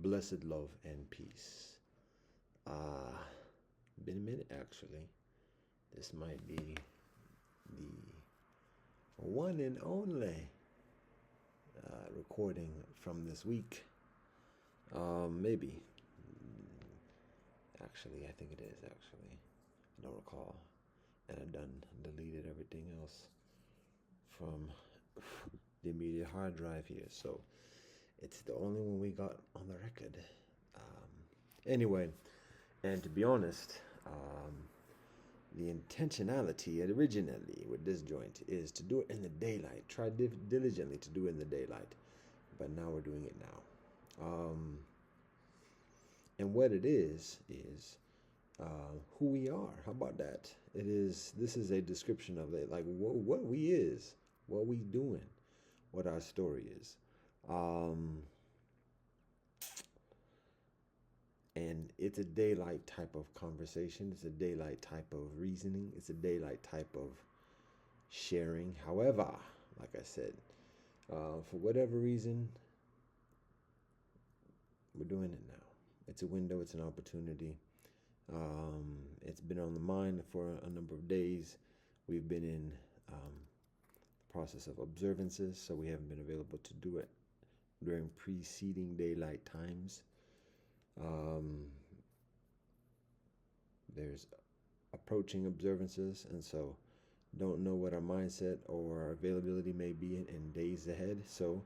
blessed love and peace. Been a minute actually. This might be the one and only recording from this week. Maybe. Actually, I think it is actually. I don't recall. And I've deleted everything else from the immediate hard drive here. So it's the only one we got on the record. Anyway, and to be honest, the intentionality originally with this joint is to do it in the daylight. Try diligently to do it in the daylight, but now we're doing it now. And what it is who we are. How about that? This is a description of it, like what we is, what we doing, what our story is. And it's a daylight type of conversation. It's a daylight type of reasoning. It's a daylight type of sharing. However, like I said, for whatever reason, we're doing it now. It's a window. It's an opportunity. It's been on the mind for a number of days. We've been in the process of observances, so we haven't been available to do it during preceding daylight times. There's approaching observances, and so don't know what our mindset or our availability may be in days ahead. So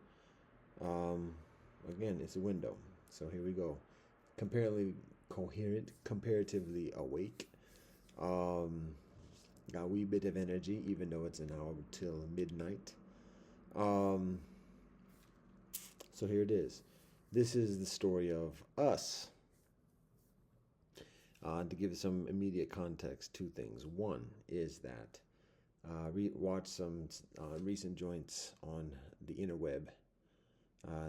again, it's a window. So here we go. Comparatively coherent, comparatively awake. Got a wee bit of energy, even though it's an hour till midnight. So here it is. This is the story of us. To give some immediate context, two things. One is that watch some recent joints on the interweb,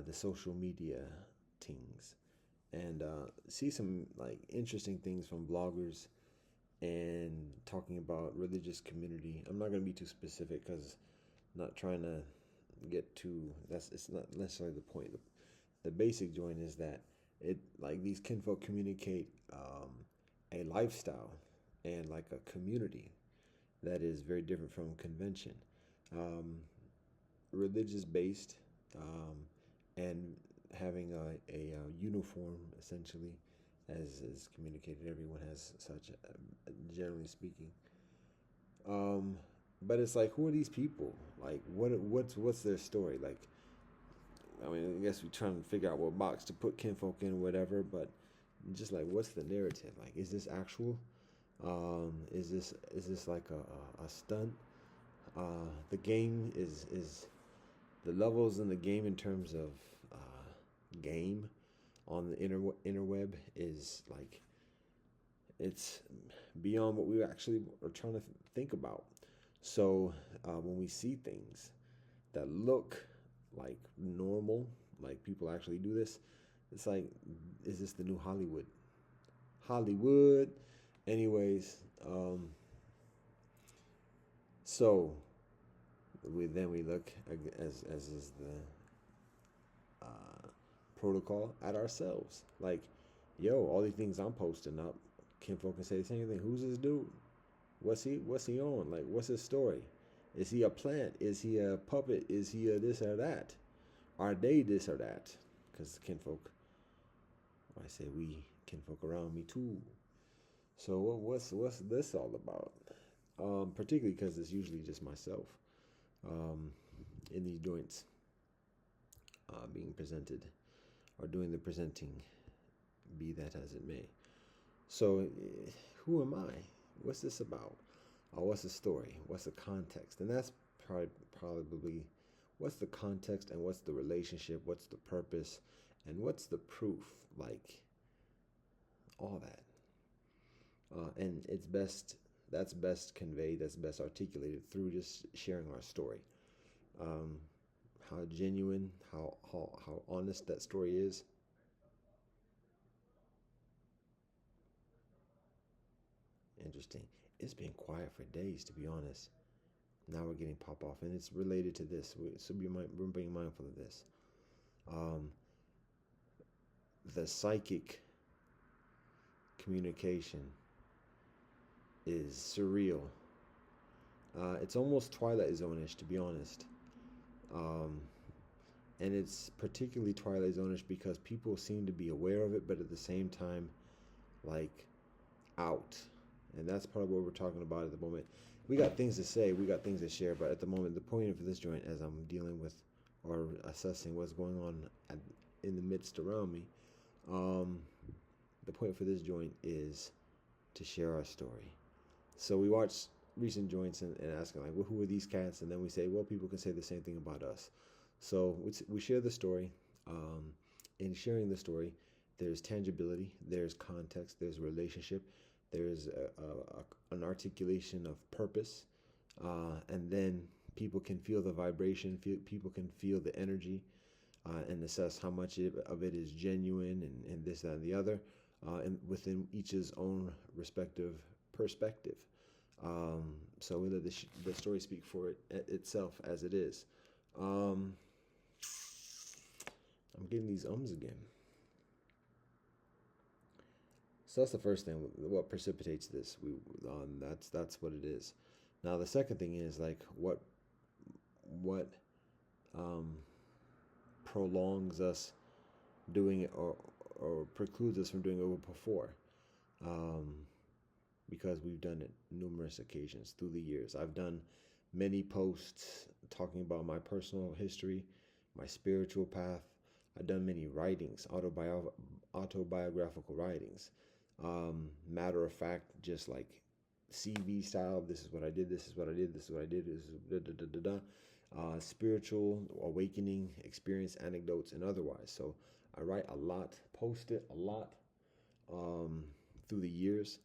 the social media things, and see some like interesting things from bloggers and talking about religious community. I'm not going to be too specific because I'm not trying to get too. It's not necessarily the point. The basic joint is that it like these kinfolk communicate a lifestyle and like a community that is very different from convention, religious based, and having a uniform essentially, as is communicated. Everyone has such, generally speaking. But it's like, who are these people? Like, what's their story? Like, I mean, I guess we're trying to figure out what box to put kinfolk in, or whatever. But just like, what's the narrative? Like, is this actual? Is this like a stunt? The game is the levels in the game in terms of game on the interweb is like, it's beyond what we actually are trying to think about. So when we see things that look like normal, like people actually do this, it's like, is this the new Hollywood? Anyways, so we look, as is the protocol, at ourselves. Like, yo, all these things I'm posting up, kinfolk can say the same thing. Who's this dude? What's he on? Like, what's his story? Is he a plant? Is he a puppet? Is he a this or that? Are they this or that? Because kinfolk, I say we, kinfolk around me too. So what's this all about? Particularly because it's usually just myself in these joints being presented or doing the presenting, be that as it may. So who am I? What's this about? What's the story? What's the context? And that's probably what's the context and what's the relationship? What's the purpose? And what's the proof? Like, all that. And that's best conveyed, that's best articulated through just sharing our story. How genuine, how honest that story is. Interesting. It's been quiet for days, to be honest. Now we're getting pop off, and it's related to this. So we're being mindful of this. the psychic communication is surreal. It's almost Twilight Zone-ish, to be honest. Um, and it's particularly Twilight Zone-ish because people seem to be aware of it, but at the same time, like, out. And that's part of what we're talking about at the moment. We got things to say, we got things to share, but at the moment, the point of this joint, as I'm dealing with or assessing what's going on in the midst around me, um, the point for this joint is to share our story. So we watch recent joints and asking, like, well, who are these cats? And then we say, well, people can say the same thing about us. So we share the story. In sharing the story, there's tangibility, there's context, there's relationship, there's an articulation of purpose, and then people can feel the vibration, people can feel the energy, and assess how much of it is genuine and this, that, and the other, and within each's own respective perspective. So we let the story speak for itself as it is. I'm getting these ums again. So that's the first thing. What precipitates this? That's what it is. Now the second thing is, like, what um, prolongs us doing it, or precludes us from doing it before, because we've done it numerous occasions through the years. I've done many posts talking about my personal history, my spiritual path. I've done many writings, autobiographical writings. Matter of fact, just like CV style. This is what I did. This is what I did. This is what I did. This is da da da da da. Spiritual awakening experience, anecdotes, and otherwise. So I write a lot, post it a lot, through the years,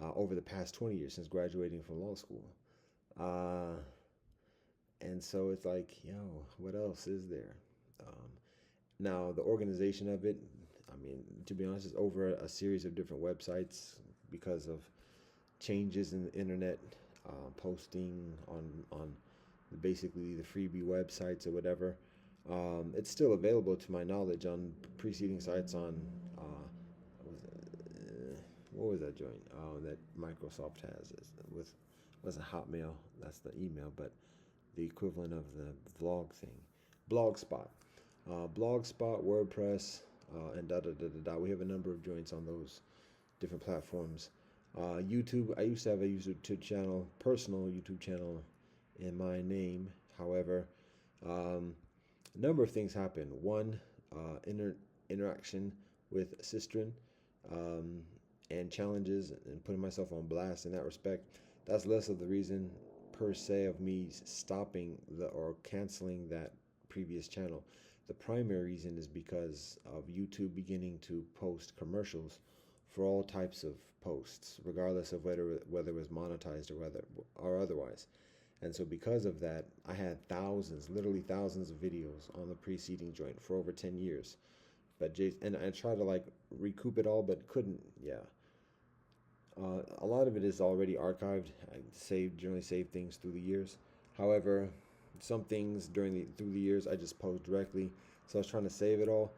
over the past 20 years since graduating from law school. And so it's like, yo, what else is there? Now, the organization of it, I mean, to be honest, it's over a series of different websites because of changes in the internet, posting on basically the freebie websites or whatever. It's still available, to my knowledge, on preceding sites on, what was that joint that Microsoft has? Wasn't Hotmail, that's the email, but the equivalent of the vlog thing, Blogspot. Blogspot, WordPress, and da da da da da. We have a number of joints on those different platforms. YouTube, I used to have a YouTube channel, personal YouTube channel in my name. However, a number of things happened. One, interaction with Sistren, and challenges and putting myself on blast in that respect. That's less of the reason per se of me stopping or canceling that previous channel. The primary reason is because of YouTube beginning to post commercials for all types of posts, regardless of whether it was monetized or otherwise. And so because of that, I had literally thousands of videos on the preceding joint for over 10 years. And I tried to, like, recoup it all, but couldn't. Yeah. A lot of it is already archived. I generally save things through the years. However, some things through the years I just post directly. So I was trying to save it all,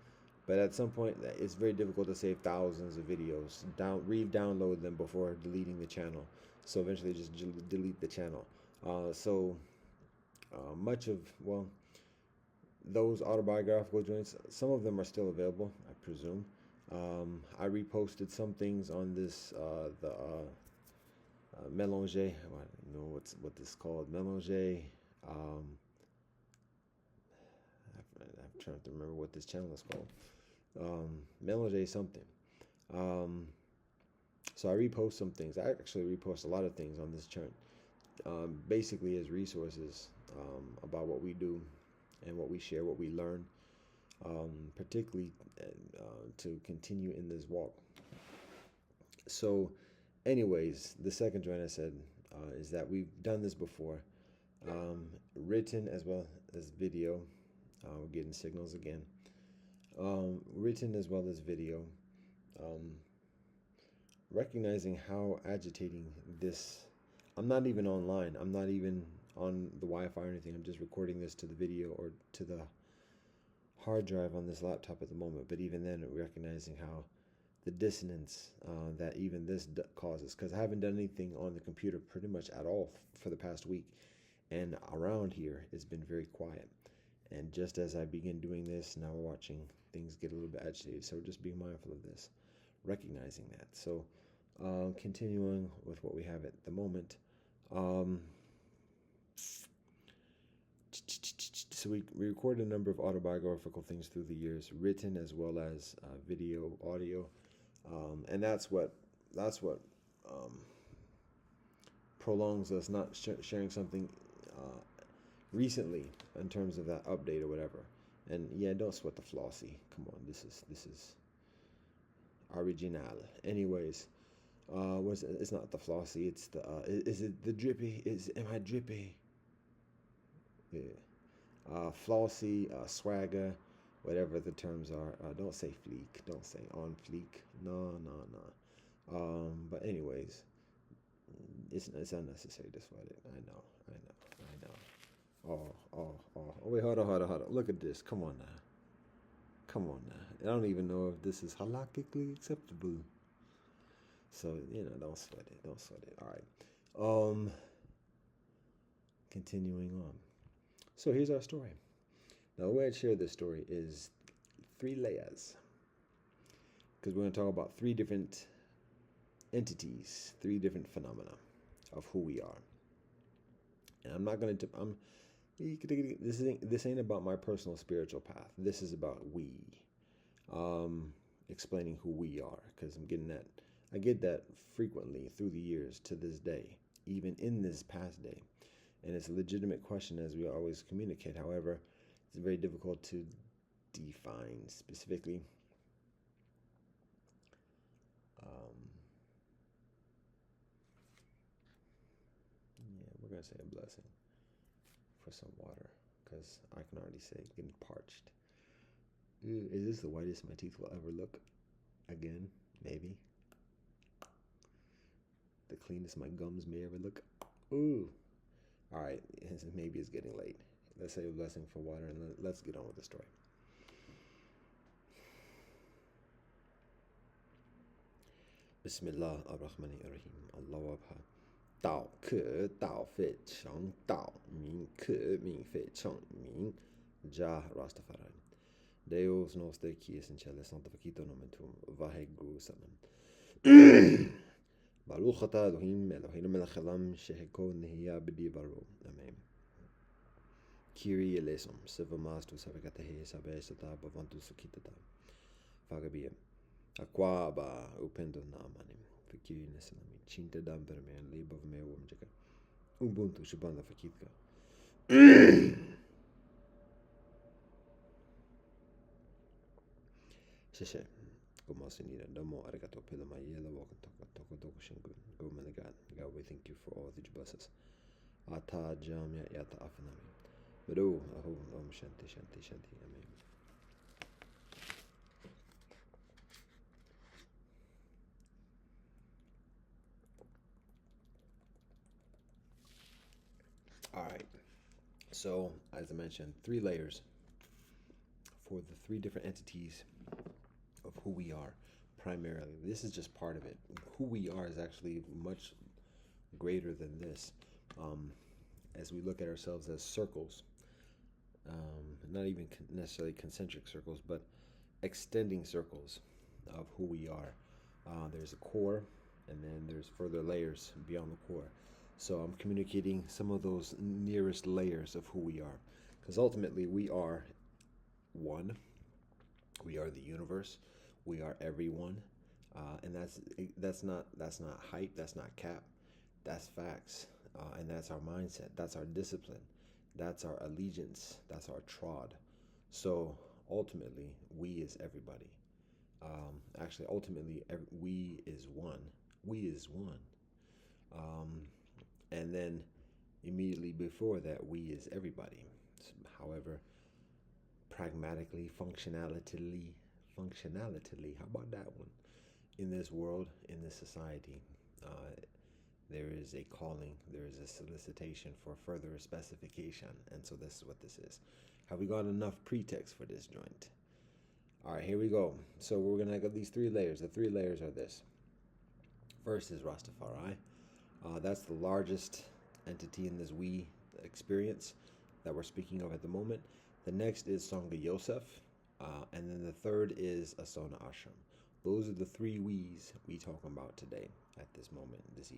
but at some point it's very difficult to save thousands of videos. Re-download them before deleting the channel. So eventually just delete the channel. Much of, well, those autobiographical joints, some of them are still available, I presume. I reposted some things on this Mélanger. I don't know what this is called. Mélanger. I'm trying to remember what this channel is called. Mélanger something. So I repost some things. I actually repost a lot of things on this channel, basically as resources, about what we do and what we share, what we learn, particularly to continue in this walk. So anyways, the second joint I said is that we've done this before, written as well as video. We're getting signals again. Written as well as video. Recognizing how agitating this. I'm not even online. I'm not even on the Wi-Fi or anything. I'm just recording this to the video or to the hard drive on this laptop at the moment, but even then, recognizing how the dissonance that even this causes, because I haven't done anything on the computer pretty much at all for the past week, and around here it's been very quiet. And just as I begin doing this, now we're watching things get a little bit agitated. So just being mindful of this, recognizing that. So continuing with what we have at the moment. So we recorded a number of autobiographical things through the years, written as well as video, audio, and that's what prolongs us not sharing something recently in terms of that update or whatever. And yeah, don't sweat the flossy. Come on, this is original. Anyways, it's not the flossy. It's the is it the drippy? Am I drippy? Yeah. Flossy, swagger, whatever the terms are. Don't say fleek. Don't say on fleek. No, no, no. But anyways, it's unnecessary to sweat it. I know. Oh. Wait, hold on. Look at this. Come on now. I don't even know if this is halakhically acceptable. So, don't sweat it. All right. Continuing on. So here's our story. Now, the way I'd share this story is 3 layers. Because we're going to talk about 3 different entities, 3 different phenomena of who we are. And I'm not going to, this ain't about my personal spiritual path. This is about we, explaining who we are, because I get that frequently through the years to this day, even in this past day. And it's a legitimate question, as we always communicate. However, it's very difficult to define specifically. We're going to say a blessing for some water, because I can already say getting parched. Is this the whitest my teeth will ever look? Again, maybe. The cleanest my gums may ever look. Ooh. All right, maybe it's getting late. Let's say a blessing for water, and let's get on with the story. Bismillah ar-Rahman ar-Rahim. Allah wabha. 道可道非常道，名可名非常名。Já Rastafari. Deus nos te aqui essential santificado nome tu vaheguru salam. Baruch atah Elohim Eloheinu melech haolam shehekol nehiyah b'divaru. Amen. Kyrie eleison, sevamas tu savekatehe sabe sata bavantu sukitata. Fagabia. Aquaba upendo namanim. Fikiri nesalami. Chinta dam vermean libav me wumjaka. Ubuntu shubanda fakitka. Sheshe. Gomasinida domo arigato pilama yela walking toko shingun. Oh my God, we thank you for all that you bless us. Ata jamya yata afanami. But oh, shanti. Amen. All right. So, as I mentioned, 3 layers for the 3 different entities of who we are primarily. This is just part of it. Who we are is actually much greater than this. As we look at ourselves as circles, not even necessarily concentric circles, but extending circles of who we are. There's a core, and then there's further layers beyond the core. So I'm communicating some of those nearest layers of who we are, because ultimately we are one. We are the universe. We are everyone, and that's not hype. That's not cap. That's facts, and that's our mindset. That's our discipline. That's our allegiance. That's our trod. So ultimately, we is everybody. Ultimately, we is one. We is one. And then immediately before that, we is everybody. However, pragmatically, functionality, how about that one? In this world, in this society, there is a calling, there is a solicitation for further specification. And so this is what this is. Have we got enough pretext for this joint? All right, here we go. So we're going to have these 3 layers. The 3 layers are this. First is Rastafari. That's the largest entity in this we experience that we're speaking of at the moment. The next is Sangha Yosef. And then the third is Asona Ashram. Those are the 3 we's we talking about today at this moment, this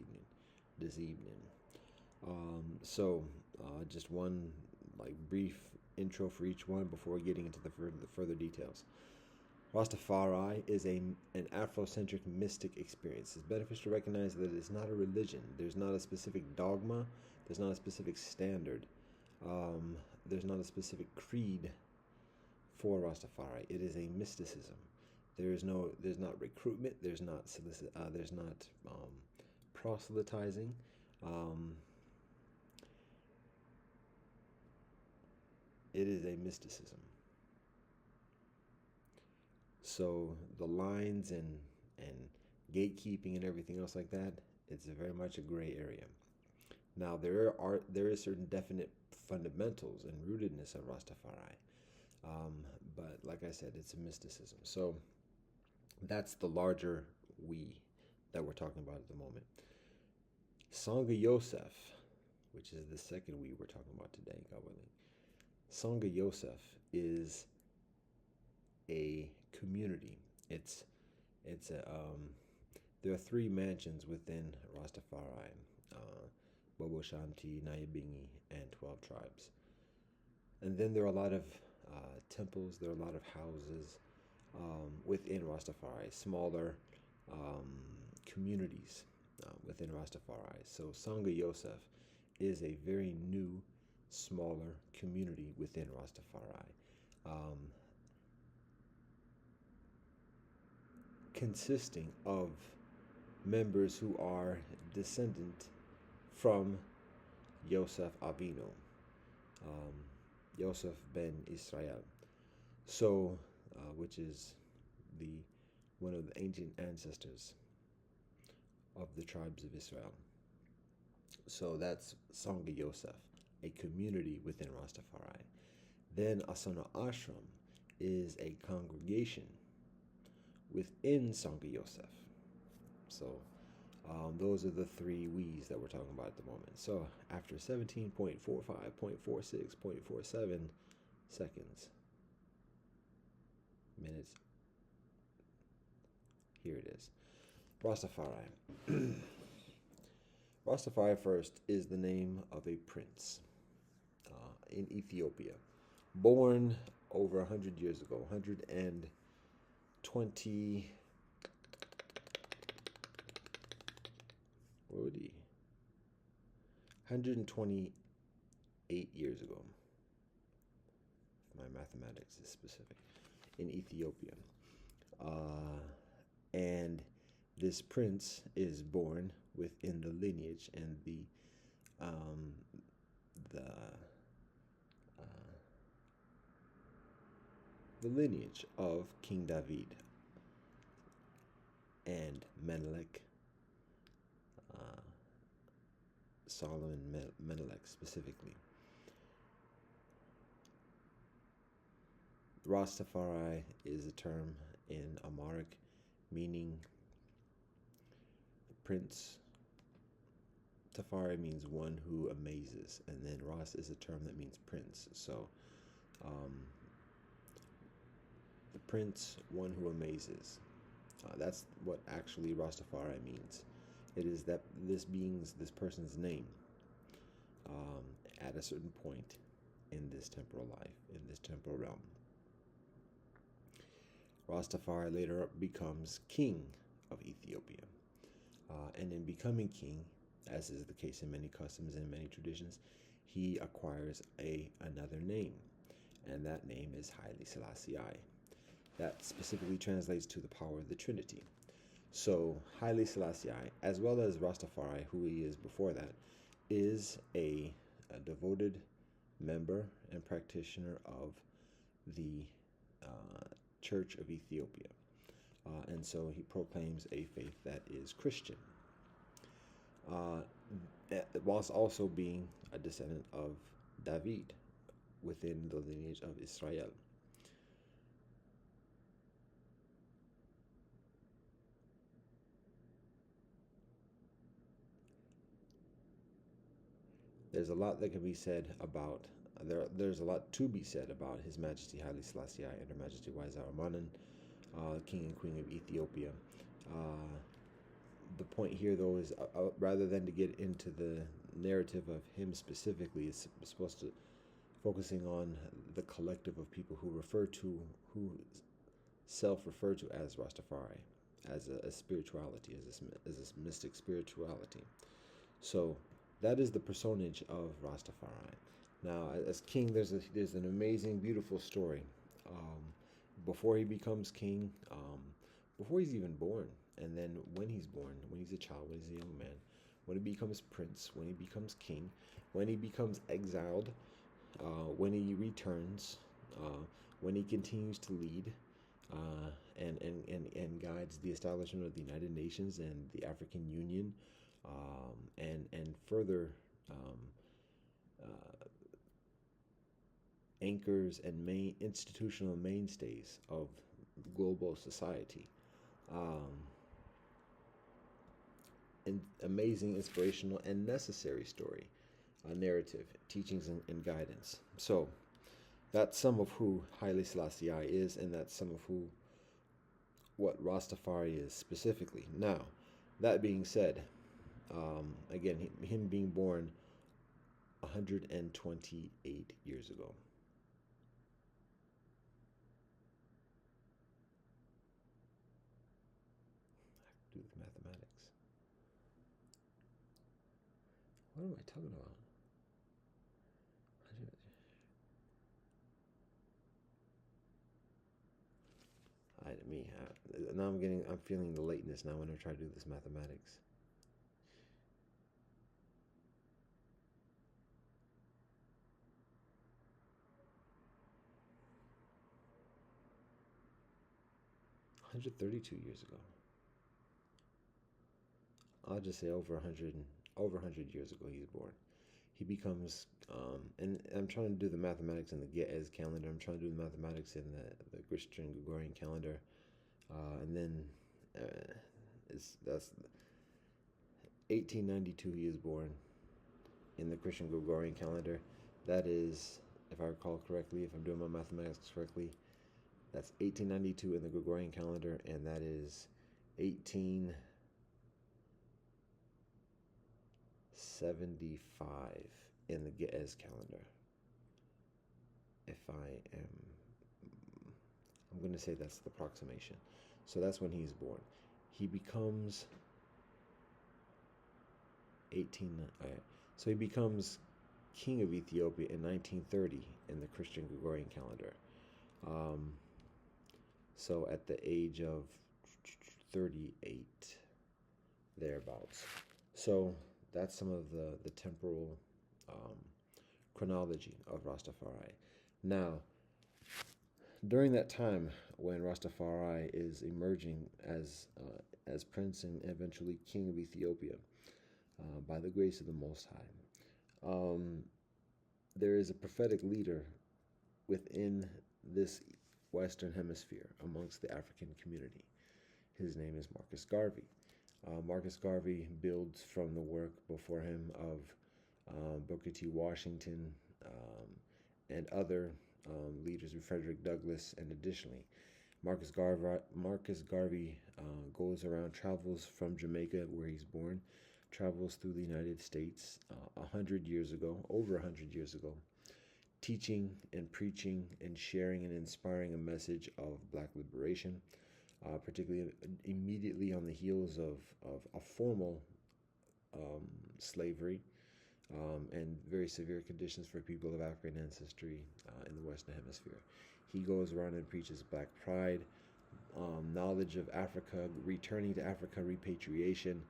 evening. So just one brief intro for each one before getting into the further details. Rastafari is an Afrocentric mystic experience. It's beneficial to recognize that it's not a religion. There's not a specific dogma. There's not a specific standard. There's not a specific creed for Rastafari. It is a mysticism. There's not recruitment. There's not proselytizing. It is a mysticism. So the lines and gatekeeping and everything else like that, it's very much a gray area. Now there is certain definite fundamentals and rootedness of Rastafari, but like I said, it's a mysticism. So that's the larger we that we're talking about at the moment. Sangha Yosef, which is the second we we're talking about today, God willing. Sangha Yosef is a community. There are 3 mansions within Rastafari: Bobo Shanti, Nyabingi, and 12 tribes. And then there are a lot of temples. There are a lot of houses within Rastafari, smaller communities within Rastafari. So Sangha Yosef is a very new, smaller community within Rastafari, consisting of members who are descendant from Yosef Abino, Yosef ben Israel. So, which is one of the ancient ancestors of the tribes of Israel. So that's Sangha Yosef, a community within Rastafari. Then Asana Ashram is a congregation within Sangha Yosef. So those are the 3 we's that we're talking about at the moment. So after 17.45.46.47 seconds, minutes, here it is. Rastafari. Rastafari first is the name of a prince in Ethiopia, born over 100 years ago, 120. What would he? 128 years ago. My mathematics is specific. In Ethiopia. And this prince is born within the lineage and the lineage of King David and Menelik, Solomon Menelik specifically. Rastafari is a term in Amharic meaning prince. Tafari means one who amazes, and then Ras is a term that means prince. So the prince, one who amazes. That's what actually Rastafari means. It is that this person's name at a certain point in this temporal life, in this temporal realm. Rastafari later becomes king of Ethiopia. And in becoming king, as is the case in many customs and many traditions, he acquires another name. And that name is Haile Selassie. That specifically translates to the power of the Trinity. So Haile Selassie, as well as Rastafari, who he is before that, is a devoted member and practitioner of the Church of Ethiopia. And so he proclaims a faith that is Christian. uh, whilst also being a descendant of David within the lineage of Israel. There's a lot that can be said about there's a lot to be said about His Majesty Haile Selassie and Her Majesty Waiza Armanan, King and Queen of Ethiopia. Uh, the point here, though, is rather than to get into the narrative of him specifically, it's supposed to focusing on the collective of people who self-refer to as Rastafari, as a spirituality, as this mystic spirituality. So that is the personage of Rastafari. Now, as king, there's an amazing, beautiful story. Um, Before he becomes king, before he's even born, and then when he's born, when he's a child, when he's a young man, when he becomes prince, when he becomes king, when he becomes exiled, when he returns, uh, when he continues to lead, and guides the establishment of the United Nations and the African Union, and further um, uh, anchors and main institutional mainstays of global society. Um, an amazing, inspirational, and necessary story, narrative, teachings, and guidance. So that's some of who Haile Selassie is, and that's some of who what Rastafari is specifically. Now, that being said, again, him being born 128 years ago. Do the mathematics. What am I talking about? Now I'm feeling the lateness now when I try to do this mathematics. 132 years ago. I'll just say over 100 years ago he's born. He becomes, and I'm trying to do the mathematics in the Ge'ez calendar. I'm trying to do the mathematics in the Christian Gregorian calendar, and then that's 1892 he is born in the Christian Gregorian calendar. That is, if I recall correctly, if I'm doing my mathematics correctly, that's 1892 in the Gregorian calendar, and that is 1875 in the Ge'ez calendar. If I'm going to say that's the approximation. So that's when he's born. He becomes 18. So he becomes king of Ethiopia in 1930 in the Christian Gregorian calendar. Um, so at the age of 38, thereabouts. So that's some of the temporal um, chronology of Rastafari. Now, during that time when Rastafari is emerging as prince and eventually king of Ethiopia, by the grace of the Most High, there is a prophetic leader within this Western Hemisphere amongst the African community. His name is Marcus Garvey. Marcus Garvey builds from the work before him of Booker T. Washington and other leaders of Frederick Douglass, and additionally, Marcus Garvey goes around, travels from Jamaica, where he's born, travels through the United States 100 years ago, over 100 years ago, teaching and preaching and sharing and inspiring a message of black liberation, particularly immediately on the heels of a formal slavery and very severe conditions for people of African ancestry in the Western Hemisphere. He goes around and preaches black pride, knowledge of Africa, returning to Africa, repatriation,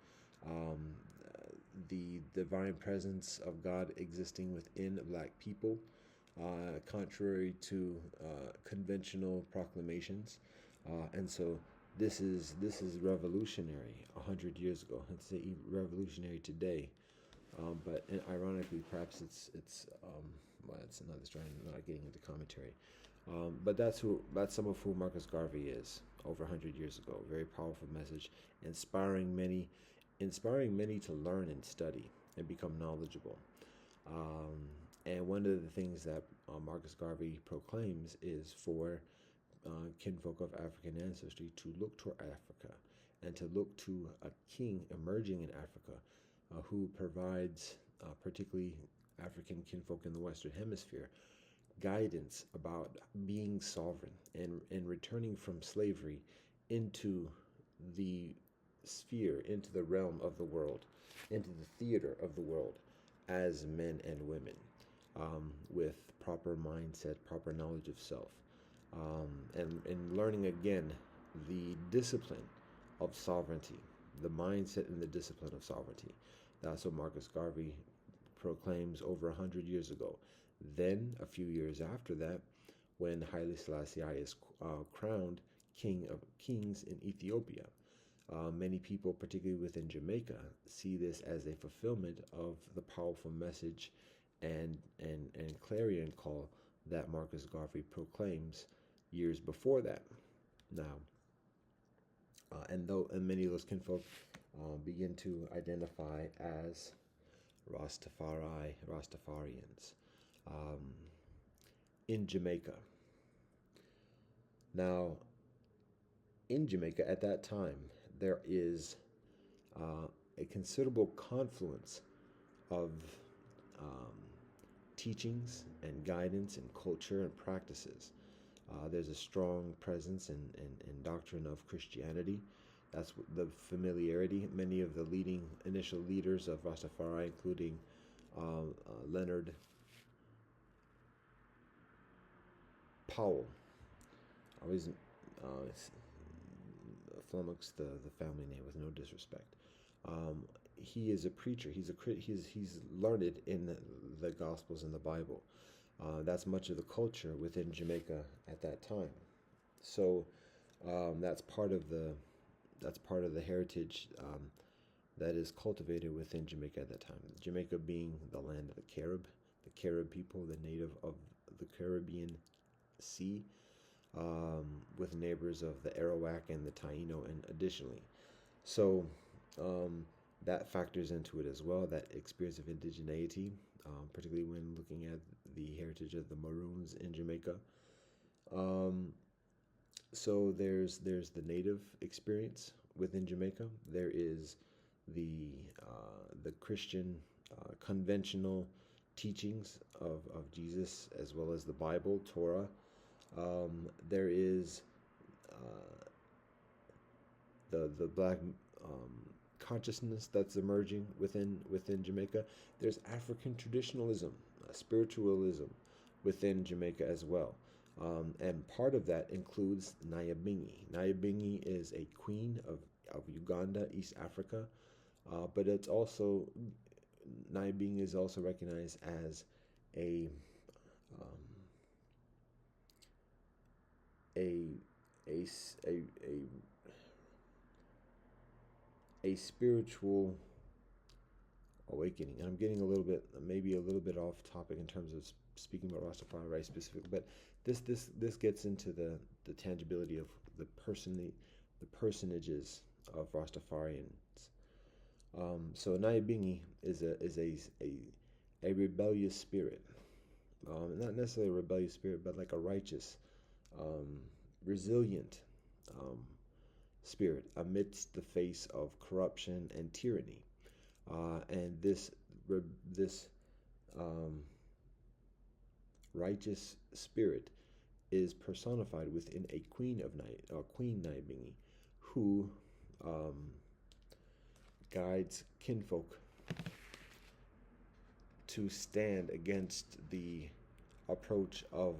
um, the divine presence of God existing within black people, contrary to conventional proclamations. And so this is revolutionary 100 years ago. It's revolutionary today. But ironically, perhaps well, it's another story. I'm not getting into commentary. But that's some of who Marcus Garvey is over 100 years ago. Very powerful message, inspiring many to learn and study and become knowledgeable. Um, and one of the things that Marcus Garvey proclaims is for kinfolk of African ancestry to look toward Africa and to look to a king emerging in Africa who provides, particularly African kinfolk in the Western Hemisphere, guidance about being sovereign and returning from slavery into the sphere, into the realm of the world, into the theater of the world as men and women, with proper mindset, proper knowledge of self, and learning again the discipline of sovereignty, the mindset and the discipline of sovereignty. That's what Marcus Garvey proclaims over 100 years ago. Then, a few years after that, when Haile Selassie is crowned King of Kings in Ethiopia, many people, particularly within Jamaica, see this as a fulfillment of the powerful message and clarion call that Marcus Garvey proclaims years before that. Now, and many of those kinfolk begin to identify as Rastafarians um, in Jamaica. Now, in Jamaica at that time, there is a considerable confluence of um, teachings and guidance and culture and practices. There's a strong presence in doctrine of Christianity. That's the familiarity. Many of the leading initial leaders of Rastafari, including Leonard Powell, I always flummox the family name with no disrespect. He is a preacher. He's learned in the Gospels and the Bible. That's much of the culture within Jamaica at that time. So that's part of the heritage that is cultivated within Jamaica at that time. Jamaica being the land of the Carib people, the native of the Caribbean Sea, with neighbors of the Arawak and the Taino, and additionally. So that factors into it as well, that experience of indigeneity, particularly when looking at the heritage of the Maroons in Jamaica. So there's the native experience within Jamaica. There is the Christian conventional teachings of Jesus, as well as the Bible, Torah. There is the black consciousness that's emerging within Jamaica. There's African traditionalism, spiritualism within Jamaica as well. And part of that includes Nyabingi. Nyabingi is a queen of Uganda, East Africa, but it's also, Nyabingi is also recognized as a um, a, a, a spiritual awakening. And I'm getting maybe a little bit off topic in terms of speaking about Rastafari, right, specifically, but this gets into the tangibility of the personages of Rastafarians. So Nyabingi is a rebellious spirit, not necessarily a rebellious spirit, but like a righteous, resilient spirit amidst the face of corruption and tyranny. And this righteous spirit is personified within a Queen Nyabingi, who guides kinfolk to stand against the approach of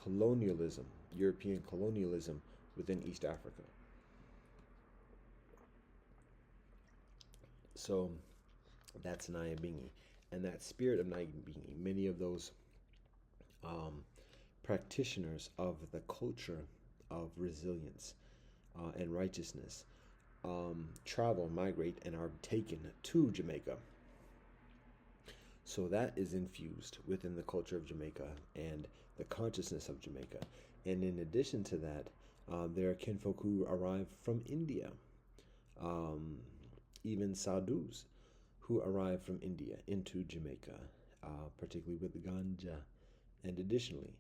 colonialism, European colonialism within East Africa. So that's Nyabingi. And that spirit of Nyabingi, many of those practitioners of the culture of resilience, and righteousness travel, migrate, and are taken to Jamaica. So that is infused within the culture of Jamaica and the consciousness of Jamaica. And in addition to that, there are kinfolk who arrive from India, um, even sadhus who arrive from India into Jamaica, particularly with the ganja. And additionally,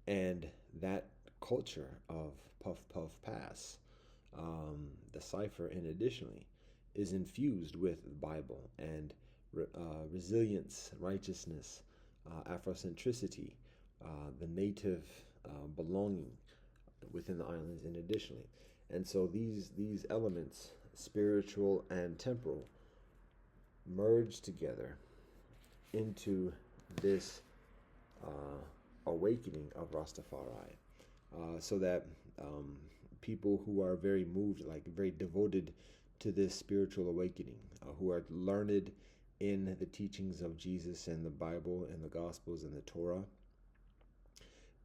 and that culture of Puff Puff Pass, the cipher, and additionally, is infused with the Bible and resilience, righteousness, Afrocentricity, the native belonging within the islands, and additionally. And so these elements, spiritual and temporal, merge together into this awakening of Rastafari, so that people who are very moved, like very devoted to this spiritual awakening, who are learned in the teachings of Jesus and the Bible and the Gospels and the Torah,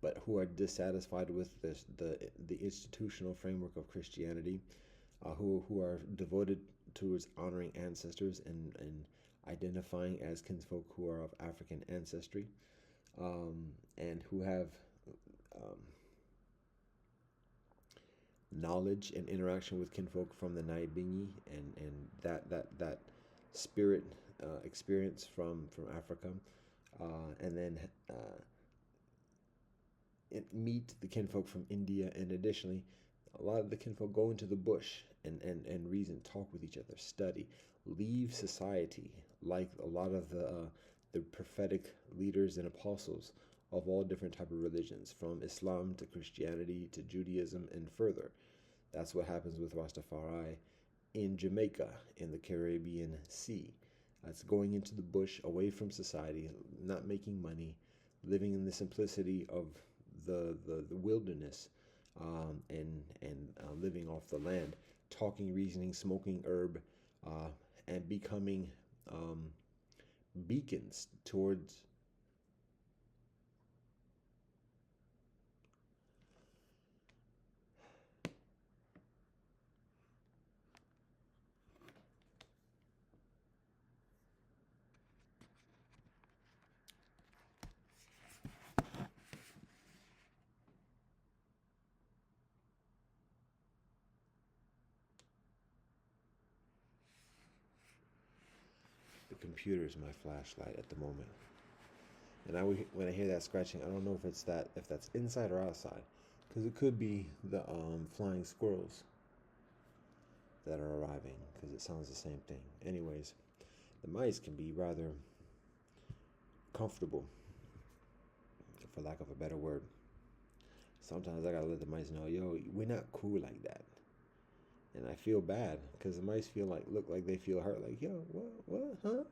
but who are dissatisfied with the institutional framework of Christianity, who are devoted towards honoring ancestors and identifying as kinsfolk who are of African ancestry, and who have um, knowledge and interaction with kinfolk from the Naibingi and that spirit experience from Africa, and then meet the kinfolk from India, and additionally, a lot of the kinfolk go into the bush and reason, talk with each other, study, leave society, like a lot of the prophetic leaders and apostles of all different type of religions, from Islam to Christianity to Judaism and further. That's what happens with Rastafari in Jamaica, in the Caribbean Sea. That's going into the bush, away from society, not making money, living in the simplicity of the wilderness, and living off the land, talking, reasoning, smoking herb, and becoming beacons towards the computer is my flashlight at the moment. And when I hear that scratching, I don't know if that's inside or outside, because it could be the flying squirrels that are arriving, because it sounds the same thing. Anyways, the mice can be rather comfortable, for lack of a better word. Sometimes I gotta let the mice know, yo, we're not cool like that. And I feel bad because the mice look like they feel hurt, like, yo, what, huh?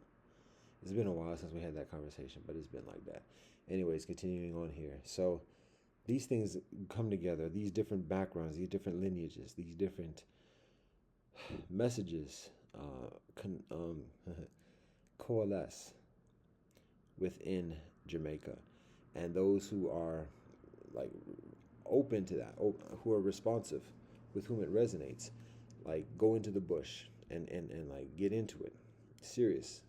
It's been a while since we had that conversation, but it's been like that. Anyways, continuing on here. So these things come together, these different backgrounds, these different lineages, these different messages coalesce within Jamaica. And those who are like open to that, who are responsive, with whom it resonates, like go into the bush and like get into it, serious,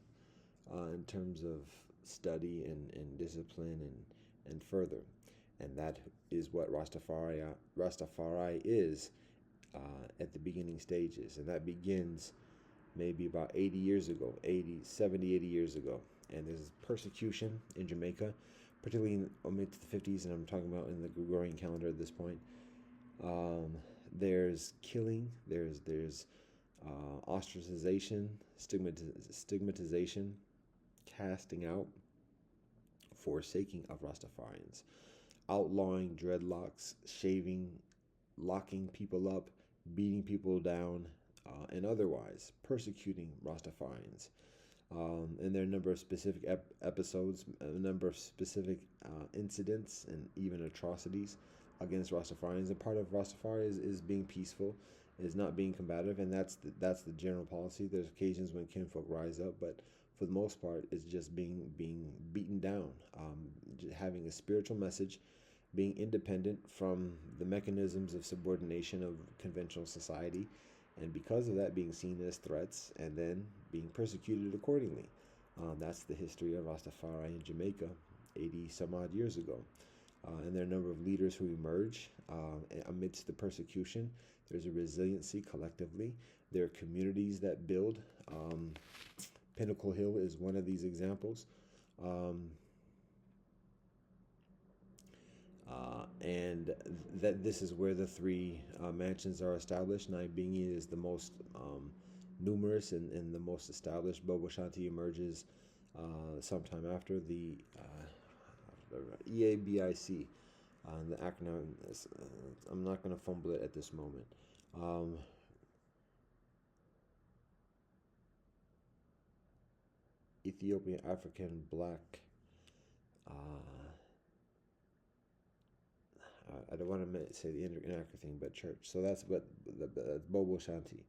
in terms of study and discipline and further. And that is what Rastafari is, at the beginning stages. And that begins maybe about 80 years ago, 80 years ago. And there's persecution in Jamaica, particularly in mid to the 50s, and I'm talking about in the Gregorian calendar at this point. There's killing, there's ostracization, stigmatization, casting out, forsaking of Rastafarians, outlawing dreadlocks, shaving, locking people up, beating people down, and otherwise persecuting Rastafarians. And there are a number of specific episodes, a number of specific incidents, and even atrocities against Rastafarians. And part of Rastafari is being peaceful, is not being combative, and that's the general policy. There's occasions when kinfolk rise up, but for the most part, it's just being beaten down, having a spiritual message, being independent from the mechanisms of subordination of conventional society, and because of that, being seen as threats and then being persecuted accordingly. That's the history of Rastafari in Jamaica 80 some odd years ago. And there are a number of leaders who emerge amidst the persecution. There's a resiliency collectively. There are communities that build. Pinnacle Hill is one of these examples. And that this is where the three mansions are established. Naibingi is the most numerous and the most established. Bobo Shanti emerges sometime after the EABIC. The acronym is, I'm not going to fumble it at this moment. Ethiopian African Black. I don't want to say the inaccurate thing, but church. So that's what the Bobo Shanti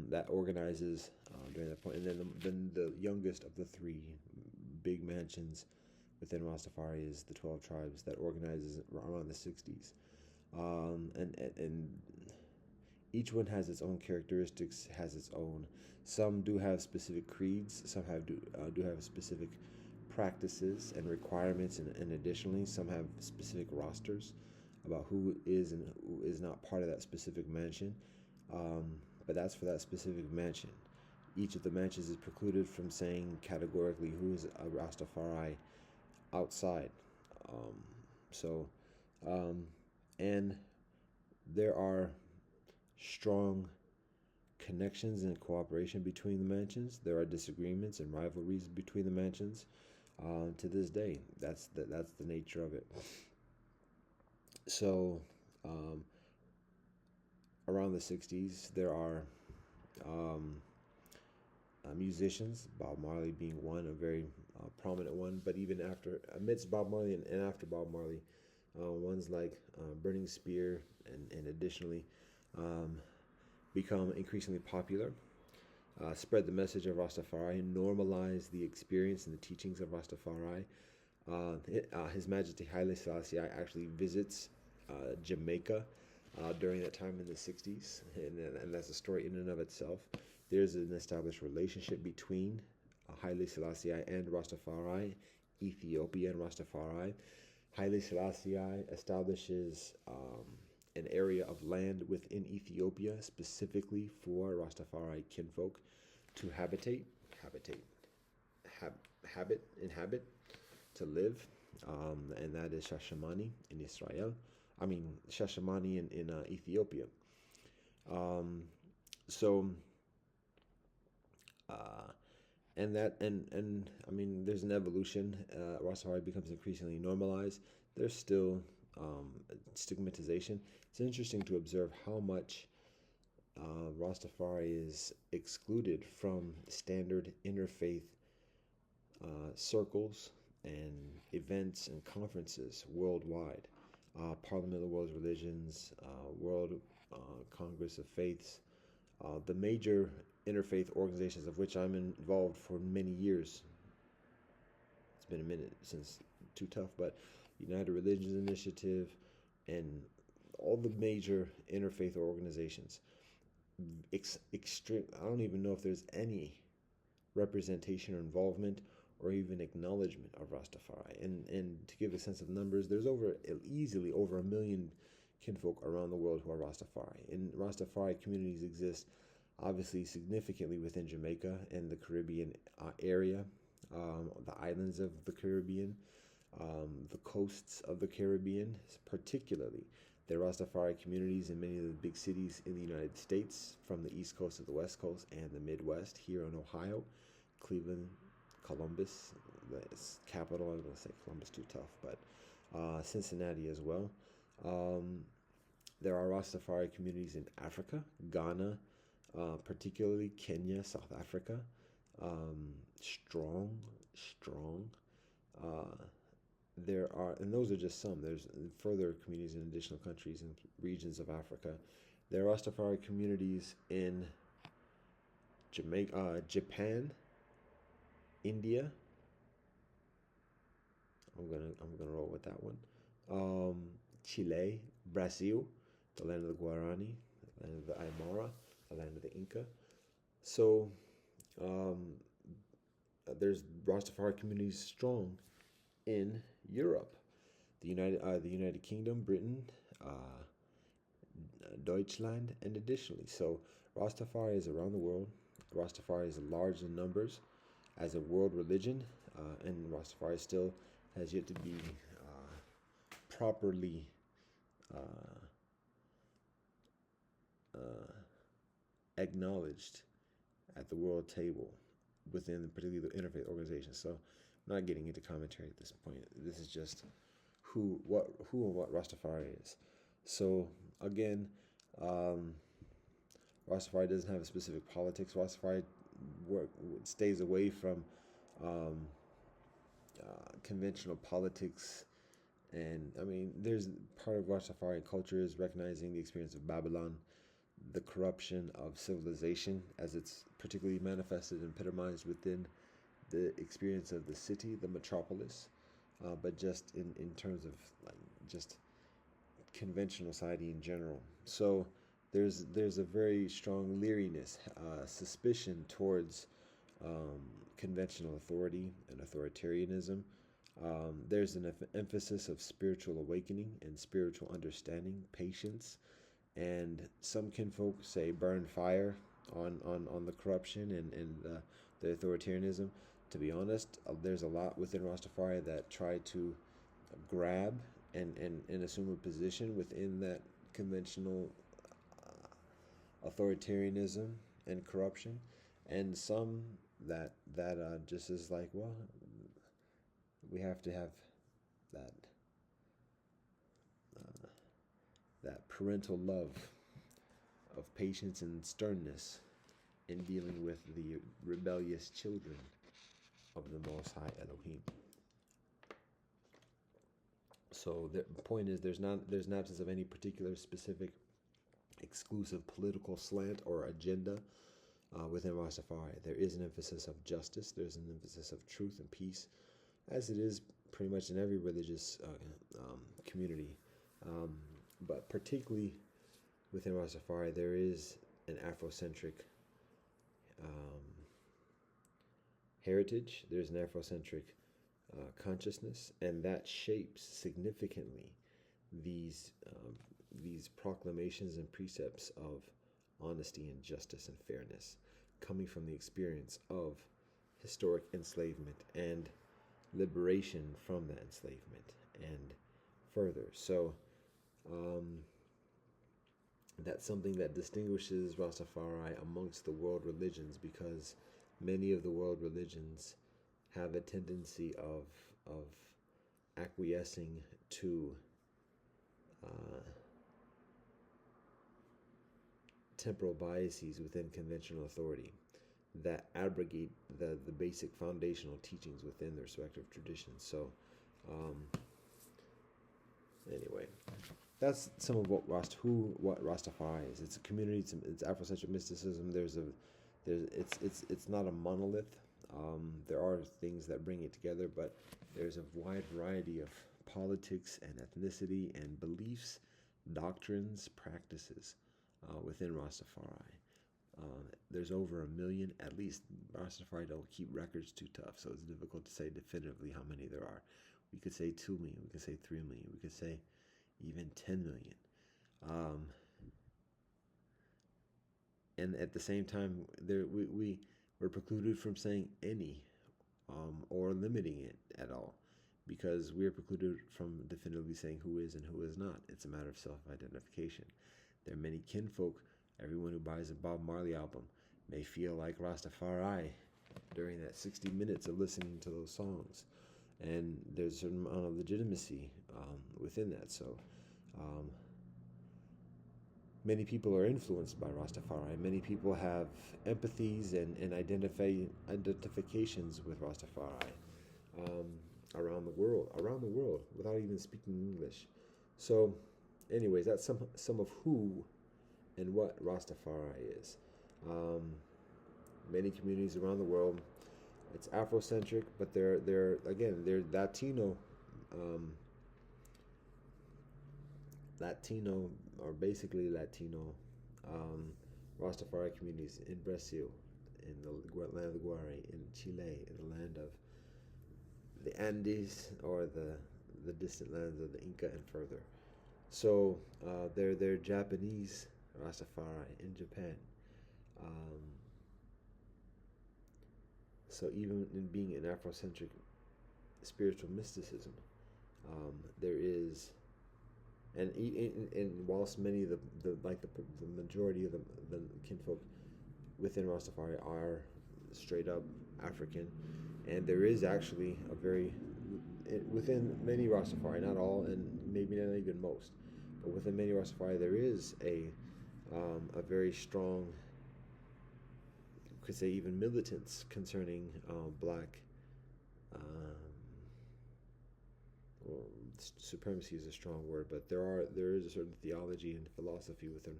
that organizes during that point, and then the youngest of the three big mansions within Rastafari is the 12 tribes that organizes around the 60s, and each one has its own characteristics, has its own. Some do have specific creeds. Some do have specific practices and requirements, and additionally, some have specific rosters about who is and who is not part of that specific mansion. But that's for that specific mansion. Each of the mansions is precluded from saying categorically who is a Rastafari outside. Um, so, and there are strong connections and cooperation between the mansions. There are disagreements and rivalries between the mansions. To this day, that's the nature of it. So, around the 60s, there are musicians, Bob Marley being one, a very prominent one. But even amidst Bob Marley and after Bob Marley, ones like Burning Spear and additionally become increasingly popular. Spread the message of Rastafari, normalize the experience and the teachings of Rastafari. His Majesty Haile Selassie actually visits Jamaica during that time in the 60s, and that's a story in and of itself. There's an established relationship between Haile Selassie and Rastafari, Ethiopia and Rastafari. Haile Selassie establishes an area of land within Ethiopia specifically for Rastafari kinfolk to inhabit, to live, and that is Shashamani in Israel. Shashamani in Ethiopia. So, there's an evolution. Rastafari becomes increasingly normalized. There's still stigmatization. It's interesting to observe how much Rastafari is excluded from standard interfaith circles and events and conferences worldwide. Parliament of the World's Religions, World Congress of Faiths, the major interfaith organizations of which I'm involved for many years. It's been a minute since Too Tough, but United Religions Initiative and all the major interfaith organizations. Extreme. I don't even know if there's any representation or involvement or even acknowledgement of Rastafari. And to give a sense of numbers, there's easily over 1 million kinfolk around the world who are Rastafari. And Rastafari communities exist obviously significantly within Jamaica and the Caribbean area, the islands of the Caribbean, the coasts of the Caribbean, particularly. There are Rastafari communities in many of the big cities in the United States, from the East Coast to the West Coast and the Midwest, here in Ohio, Cleveland, Columbus, the capital. I was going to say Columbus, too tough, but Cincinnati as well. There are Rastafari communities in Africa, Ghana, particularly Kenya, South Africa. Strong. There are, and those are just some. There's further communities in additional countries and regions of Africa. There are Rastafari communities in Jamaica, Japan, India. I'm gonna roll with that one. Um, Chile, Brazil, the land of the Guarani, the land of the Aymara, the land of the Inca. So um, there's Rastafari communities strong in Europe, the United Kingdom, Britain, uh, Deutschland, and additionally. So Rastafari is around the world. Rastafari is large in numbers as a world religion, and Rastafari still has yet to be properly uh, uh, acknowledged at the world table within particularly the interfaith organization. So I'm not getting into commentary at this point. This is just who and what Rastafari is. So again, um, Rastafari doesn't have a specific politics. Rastafari stays away from um, conventional politics. And I mean, there's part of Rastafari culture is recognizing the experience of Babylon, the corruption of civilization as it's particularly manifested and epitomized within the experience of the city, the metropolis, but just in terms of like just conventional society in general. So there's a very strong leeriness, suspicion towards um, conventional authority and authoritarianism. There's an emphasis of spiritual awakening and spiritual understanding, patience, and some kinfolk say burn fire on the corruption and the authoritarianism. To be honest, there's a lot within Rastafari that try to grab and assume a position within that conventional authoritarianism and corruption, and some that just is like, well, we have to have that uh, that parental love of patience and sternness in dealing with the rebellious children of the Most High Elohim. So the point is, there's an absence of any particular specific exclusive political slant or agenda within Rastafari. There is an emphasis of justice. There's an emphasis of truth and peace, as it is pretty much in every religious community. But particularly within Rastafari, there is an Afrocentric um, heritage. There's an Afrocentric consciousness, and that shapes significantly these these proclamations and precepts of honesty and justice and fairness, coming from the experience of historic enslavement and liberation from that enslavement and further. So that's something that distinguishes Rastafari amongst the world religions, because many of the world religions have a tendency of acquiescing to uh, temporal biases within conventional authority that abrogate the basic foundational teachings within their respective traditions. So, anyway, that's some of what Rastafari is. It's a community. It's Afrocentric mysticism. It's not a monolith. There are things that bring it together, but there's a wide variety of politics and ethnicity and beliefs, doctrines, practices within Rastafari. There's over 1 million, at least. Rastafari don't keep records too tough, so it's difficult to say definitively how many there are. We could say 2 million, we could say 3 million, we could say even 10 million. And at the same time, we're precluded from saying any or limiting it at all, because we are precluded from definitively saying who is and who is not. It's a matter of self-identification. There are many kinfolk. Everyone who buys a Bob Marley album may feel like Rastafari during that 60 minutes of listening to those songs. And there's a certain amount of legitimacy within that. So many people are influenced by Rastafari. Many people have empathies and identifications with Rastafari around the world, without even speaking English. So, anyways, that's some of who and what Rastafari is. Many communities around the world, it's Afrocentric, but they're Latino Latino, or basically Latino, um, Rastafari communities in Brazil, in the land of the Guari, in Chile, in the land of the Andes, or the distant lands of the Inca and further. So they're Japanese Rastafari in Japan. Um, so even in being an Afrocentric spiritual mysticism, there is, and whilst many of the majority of the kinfolk within Rastafari are straight up African, and there is actually a very, within many Rastafari, not all, and maybe not even most, but within many Rastafari there is a very strong, could say even militance concerning black, um, well, supremacy is a strong word, but there is a certain theology and philosophy within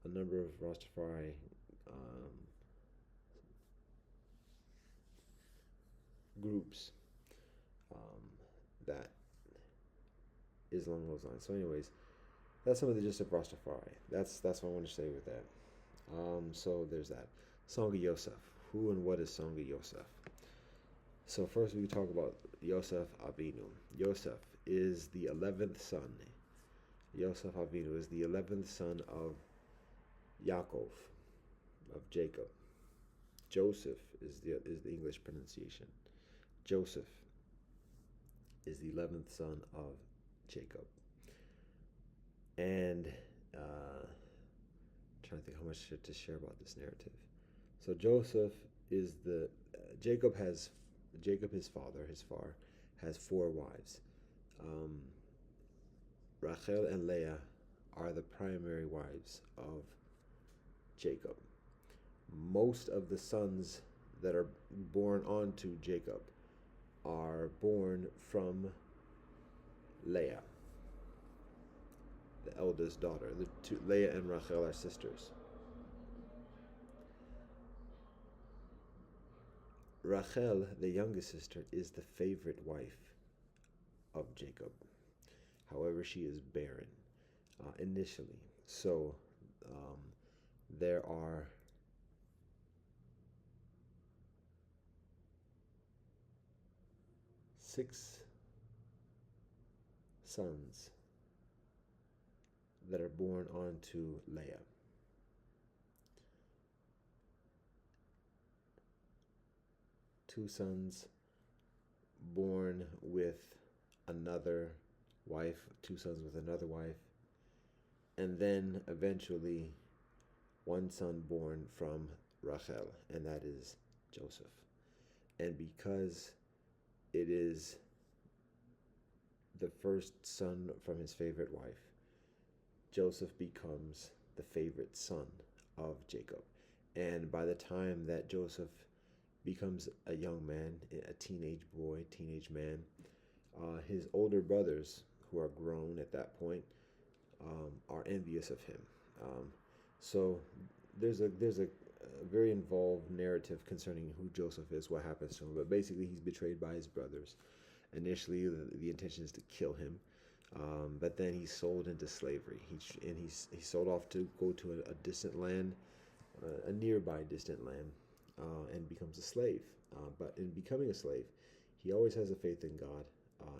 a number of Rastafari um, groups um, that is along those lines. So, anyways, that's some of the gist of Rastafari. That's what I want to say with that. So there's that. Song of Yosef. Who and what is Song of Yosef? So first we talk about Yosef Avinu. Yosef is the 11th son. Yosef Avinu is the 11th son of Yaakov, of Jacob. Joseph is the English pronunciation. Joseph is the 11th son of Jacob. And trying to think how much to share about this narrative. So Joseph is the Jacob, his father, his far, has four wives. Rachel and Leah are the primary wives of Jacob. Most of the sons that are born onto Jacob are born from Leah, the eldest daughter. The two, Leah and Rachel, are sisters. Rachel, the youngest sister, is the favorite wife of Jacob. However, she is barren initially. So there are six sons that are born onto Leah. Two sons born with another wife, two sons with another wife, and then eventually one son born from Rachel, and that is Joseph. And because it is the first son from his favorite wife, Joseph becomes the favorite son of Jacob. And by the time that Joseph becomes a young man, a teenage boy, teenage man, his older brothers, who are grown at that point, are envious of him. So there's a very involved narrative concerning who Joseph is, what happens to him. But basically, he's betrayed by his brothers. Initially, the intention is to kill him, but then he's sold into slavery. He's sold off to go to a distant land, a nearby distant land, and becomes a slave. But in becoming a slave, he always has a faith in God,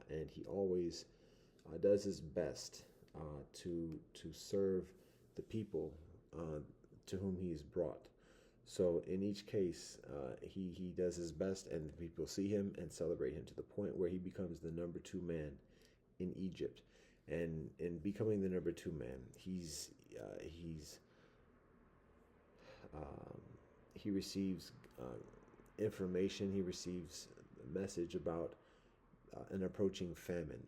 and he always does his best to serve the people to whom he is brought. So in each case, he does his best, and people see him and celebrate him to the point where he becomes the number two man in Egypt. And in becoming the number two man, he receives information. He receives a message about an approaching famine.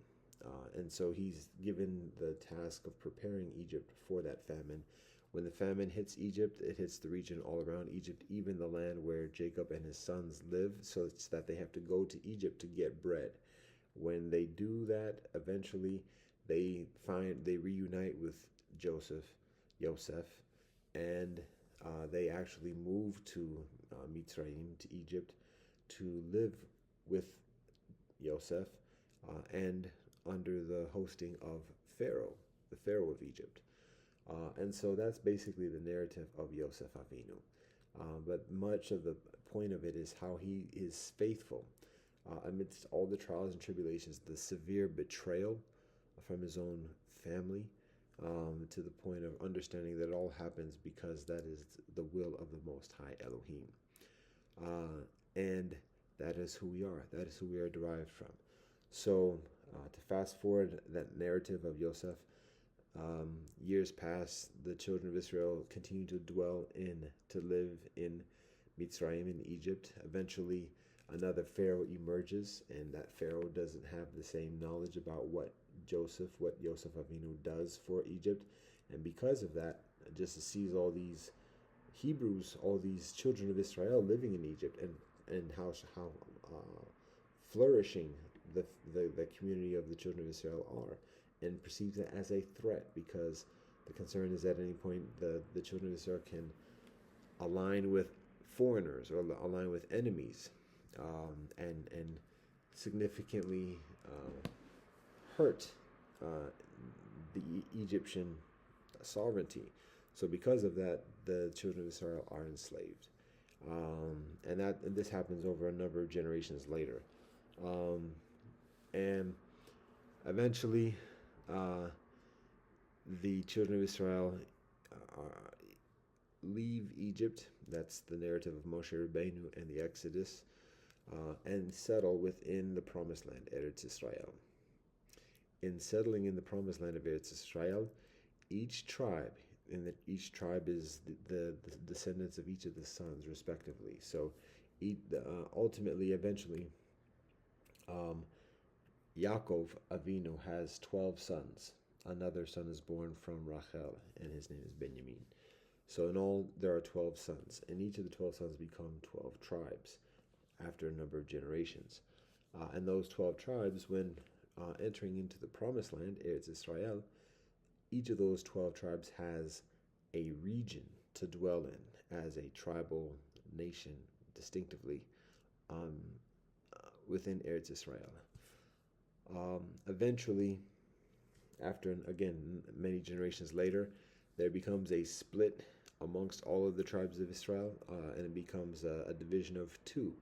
And so he's given the task of preparing Egypt for that famine. When the famine hits Egypt, it hits the region all around Egypt, even the land where Jacob and his sons live, so it's that they have to go to Egypt to get bread. When they do that, eventually they reunite with Yosef, and they actually move to Mitzrayim, to Egypt, to live with Yosef and under the hosting of Pharaoh. the Pharaoh of Egypt. And so that's basically the narrative of Yosef Avinu. But much of the point of it is how he is faithful amidst all the trials and tribulations, the severe betrayal from his own family, to the point of understanding that it all happens because that is the will of the Most High Elohim. And that is who we are. That is who we are derived from. So to fast forward that narrative of Yosef, years pass, the children of Israel continue to live in Mitzrayim, in Egypt. Eventually, another Pharaoh emerges, and that Pharaoh doesn't have the same knowledge about what Yosef Avinu does for Egypt. And because of that, just sees all these Hebrews, all these children of Israel living in Egypt, and how flourishing the community of the children of Israel are, and perceives it as a threat, because the concern is at any point the children of Israel can align with foreigners or align with enemies, and significantly hurt the Egyptian sovereignty. So because of that, the children of Israel are enslaved, and this happens over a number of generations later, and eventually the children of Israel leave Egypt. That's the narrative of Moshe Rabbeinu and the Exodus, and settle within the promised land, Eretz Israel. In settling in the promised land of Eretz Israel, each tribe is the descendants of each of the sons, respectively. So, ultimately, eventually, Yaakov Avinu has 12 sons. Another son is born from Rachel, and his name is Benjamin. So in all, there are 12 sons, and each of the 12 sons become 12 tribes after a number of generations. And those 12 tribes, when entering into the promised land, Eretz Israel, each of those 12 tribes has a region to dwell in as a tribal nation distinctively within Eretz Israel. Eventually, after, again, many generations later, there becomes a split amongst all of the tribes of Israel, and it becomes a division of two.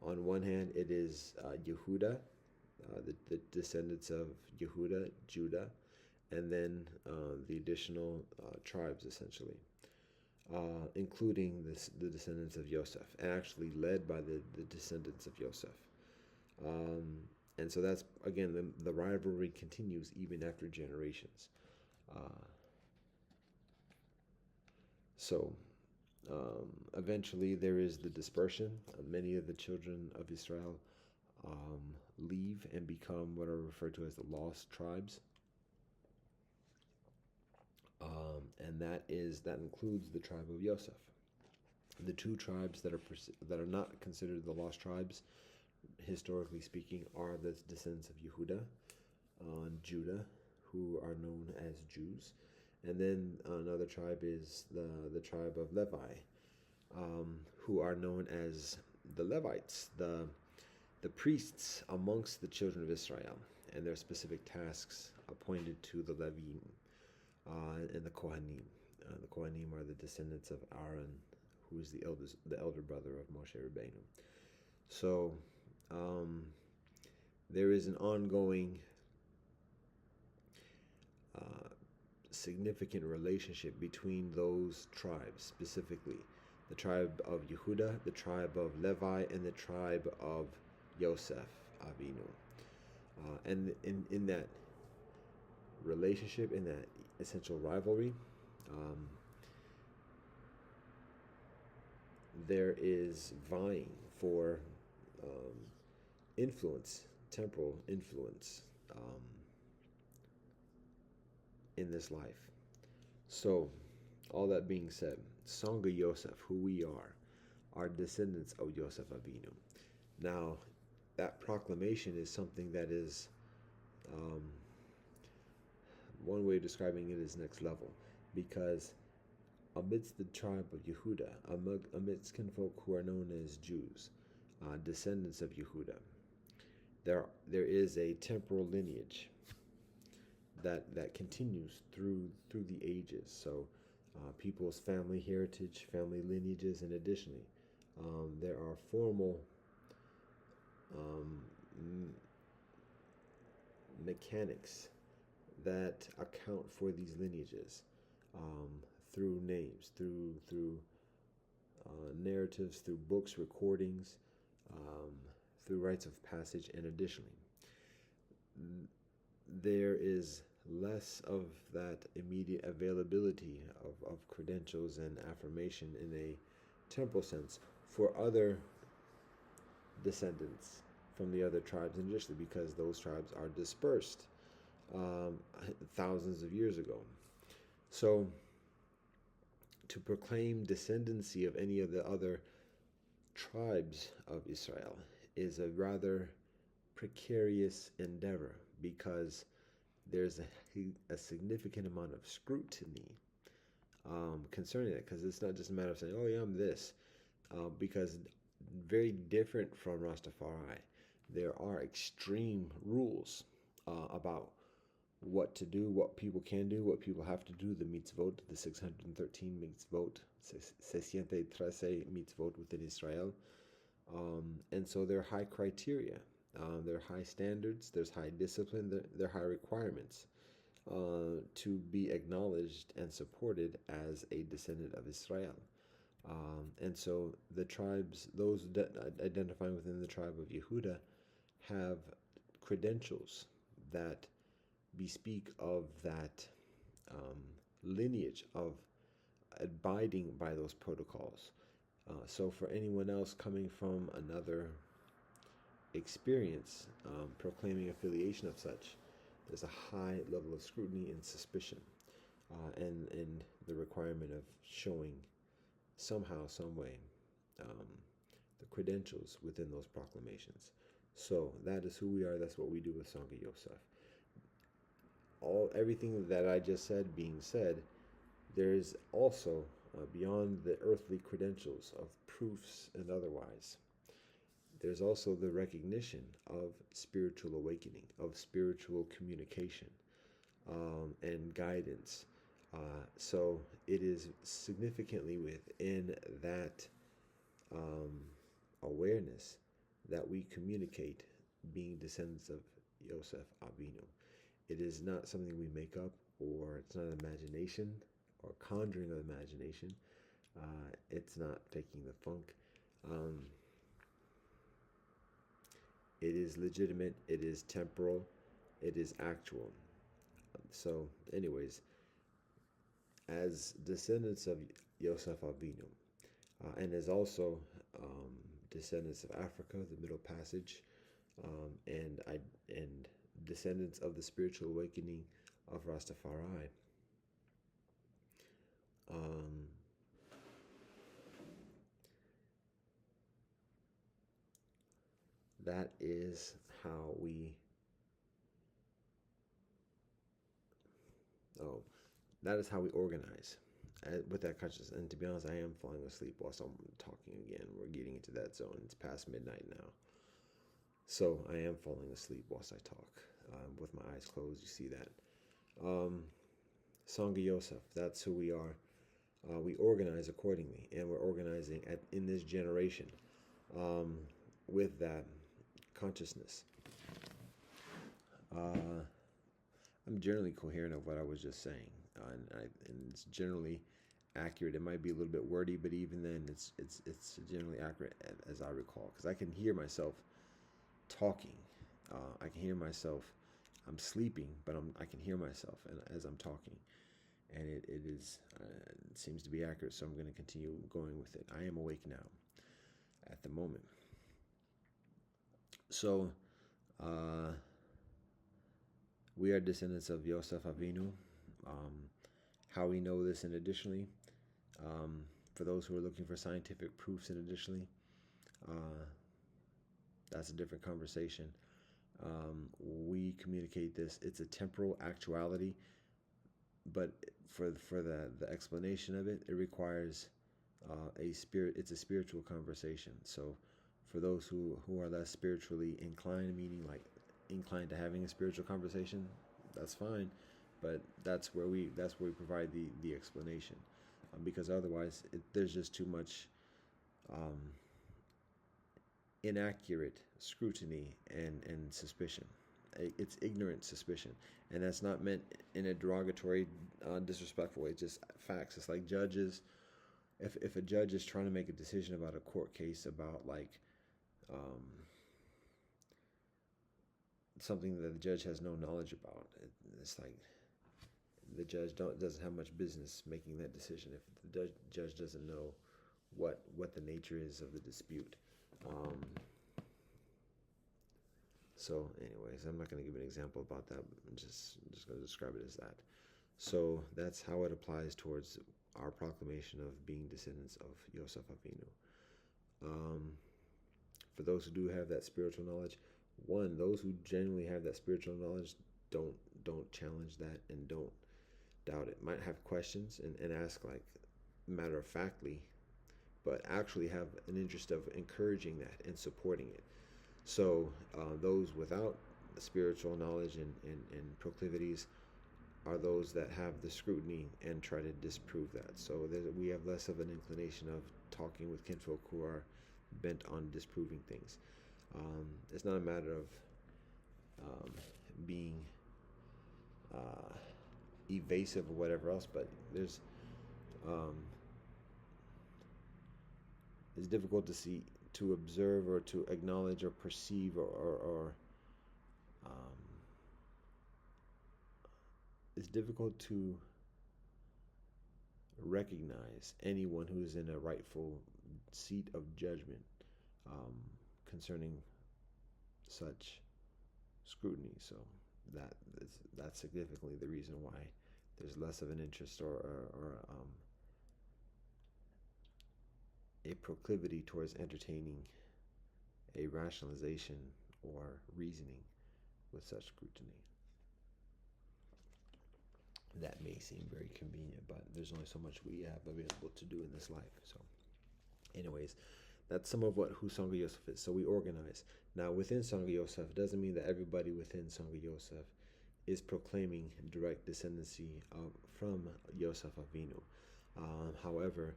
On one hand, it is Yehuda, the descendants of Yehuda, Judah, and then the additional tribes, essentially, including the descendants of Yosef, and actually led by the descendants of Yosef. And so that's, again, the rivalry continues even after generations. So eventually there is the dispersion. Many of the children of Israel leave and become what are referred to as the lost tribes. And that includes the tribe of Yosef. The two tribes that are not considered the lost tribes, historically speaking, are the descendants of Yehuda and Judah, who are known as Jews. And then another tribe is the tribe of Levi, who are known as the Levites, the priests amongst the children of Israel, and their specific tasks appointed to the Levim and the Kohanim. The Kohanim are the descendants of Aaron, who is the elder brother of Moshe Rabbeinu. So there is an ongoing significant relationship between those tribes, specifically the tribe of Yehuda, the tribe of Levi, and the tribe of Yosef Avinu. And in that relationship, in that essential rivalry, there is vying for influence, temporal influence, in this life. So, all that being said, Sangha Yosef, who we are descendants of Yosef Avinu. Now, that proclamation is something that is, one way of describing it is next level, because amidst the tribe of Yehuda, amidst kinfolk who are known as Jews, descendants of Yehuda, there is a temporal lineage that continues through the ages. So people's family heritage, family lineages, and additionally, there are formal um, mechanics that account for these lineages um, through names, through narratives, through books, recordings, um, through rites of passage, and additionally, there is less of that immediate availability of credentials and affirmation in a temporal sense for other descendants from the other tribes, initially because those tribes are dispersed um, thousands of years ago. So, to proclaim descendancy of any of the other tribes of Israel is a rather precarious endeavor because there's a significant amount of scrutiny concerning it, because it's not just a matter of saying, oh, yeah, I'm this, because very different from Rastafari, there are extreme rules about what to do, what people can do, what people have to do, the mitzvot, the 613 mitzvot, 613 mitzvot within Israel. And so there are high criteria, there are high standards, there's high discipline, there are high requirements to be acknowledged and supported as a descendant of Israel. And so the tribes, those identifying within the tribe of Yehuda, have credentials that bespeak of that lineage of abiding by those protocols. So for anyone else coming from another experience proclaiming affiliation of such, there's a high level of scrutiny and suspicion, and the requirement of showing somehow, some way, um, the credentials within those proclamations. So that is who we are. That's what we do with Song of Yosef. Everything that I just said being said, there's also beyond the earthly credentials of proofs and otherwise, there's also the recognition of spiritual awakening, of spiritual communication, and guidance. So it is significantly within that um, awareness that we communicate being descendants of Yosef Avinu. It is not something we make up, or it's not imagination or conjuring of imagination. It's not faking the funk. Um, it is legitimate, it is temporal, it is actual. So, anyways, as descendants of Yosef Avinu, and as also descendants of Africa, the Middle Passage, and descendants of the spiritual awakening of Rastafari. That is how we. Oh, that is how we organize with that consciousness. And to be honest, I am falling asleep whilst I'm talking again. We're getting into that zone. It's past midnight now. So I am falling asleep whilst I talk with my eyes closed. You see that. Song of Yosef, that's who we are. We organize accordingly, and we're organizing in this generation with that consciousness. I'm generally coherent of what I was just saying, and it's generally accurate. It might be a little bit wordy, but even then, it's generally accurate as I recall, because I can hear myself talking. I can hear myself. I'm sleeping, but I can hear myself as I'm talking, and it seems to be accurate. So I'm going to continue going with it. I am awake now, at the moment. So, we are descendants of Yosef Avinu. How we know this, and additionally, for those who are looking for scientific proofs, and additionally, that's a different conversation. We communicate this. It's a temporal actuality, but for the explanation of it, it requires a spirit. It's a spiritual conversation. So, for those who are less spiritually inclined, meaning like inclined to having a spiritual conversation, that's fine. but that's where we provide the explanation, because otherwise there's just too much um, inaccurate scrutiny and suspicion. It's ignorant suspicion, and that's not meant in a derogatory, disrespectful way. It's just facts. It's like judges. If a judge is trying to make a decision about a court case about like um, something that the judge has no knowledge about, it's like the judge doesn't have much business making that decision if the judge doesn't know what the nature is of the dispute. Um, so, anyways, I'm not going to give an example about that. I'm just going to describe it as that. So that's how it applies towards our proclamation of being descendants of Yosef Avinu. Um, for those who do have that spiritual knowledge, one, those who genuinely have that spiritual knowledge don't challenge that and don't doubt it. Might have questions and ask like matter of factly, but actually have an interest of encouraging that and supporting it. So those without spiritual knowledge and proclivities are those that have the scrutiny and try to disprove that. So we have less of an inclination of talking with kinfolk who are bent on disproving things. It's not a matter of being evasive or whatever else, but um, it's difficult to see, to observe, or to acknowledge, or perceive, or um, it's difficult to recognize anyone who is in a rightful seat of judgment um, concerning such scrutiny. So that's significantly the reason why there's less of an interest or a proclivity towards entertaining a rationalization or reasoning with such scrutiny. That may seem very convenient, but there's only so much we have available to do in this life. So, anyways, that's some of what who Sangha Yosef is. So we organize. Now, within Sangha Yosef, doesn't mean that everybody within Sangha Yosef is proclaiming direct descendancy from Yosef Avinu. However,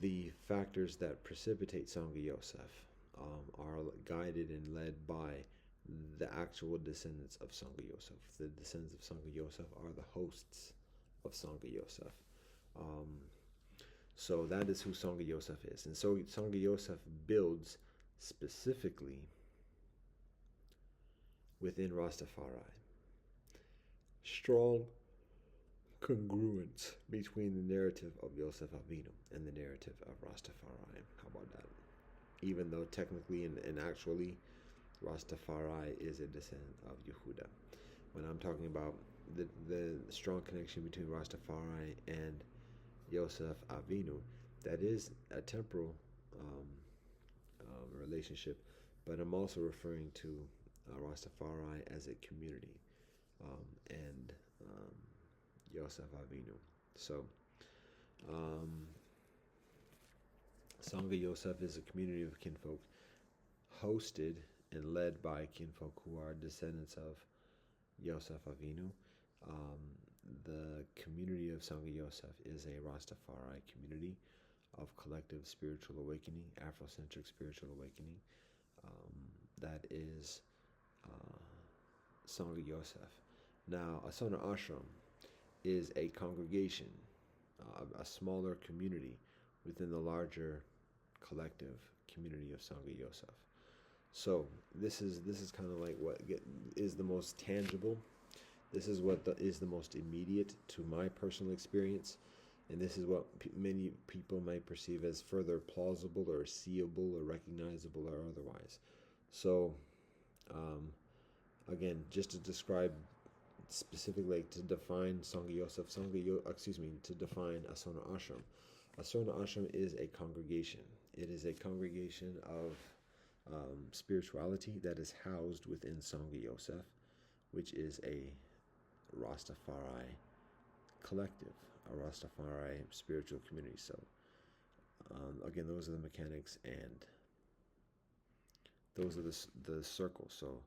the factors that precipitate Sangha Yosef are guided and led by the actual descendants of Sangha Yosef. The descendants of Sangha Yosef are the hosts of Sangha Yosef. So that is who Sangha Yosef is. And so Sangha Yosef builds specifically within Rastafari strong congruence between the narrative of Yosef Avinu and the narrative of Rastafari. How about that? Even though technically and actually Rastafari is a descendant of Yehuda. When I'm talking about the strong connection between Rastafari and Yosef Avinu, that is a temporal relationship, but I'm also referring to Rastafari as a community and Yosef Avinu. So, Sangha Yosef is a community of kinfolk hosted and led by kinfolk who are descendants of Yosef Avinu. The community of Sangha Yosef is a Rastafari community of collective spiritual awakening, Afrocentric spiritual awakening. That is Sangha Yosef. Now, Asana Ashram is a congregation, a smaller community within the larger collective community of Sangha Yosef. So this is kind of like what is the most tangible. This is what is the most immediate to my personal experience, and this is what many people might perceive as further plausible or seeable or recognizable or otherwise. So, again, just to describe specifically, to define Sangha Yosef, to define Asona Ashram. Asona Ashram is a congregation. It is a congregation of spirituality that is housed within Sangha Yosef, which is a Rastafari collective, a Rastafari spiritual community. So, again, those are the mechanics and those are the circles. So,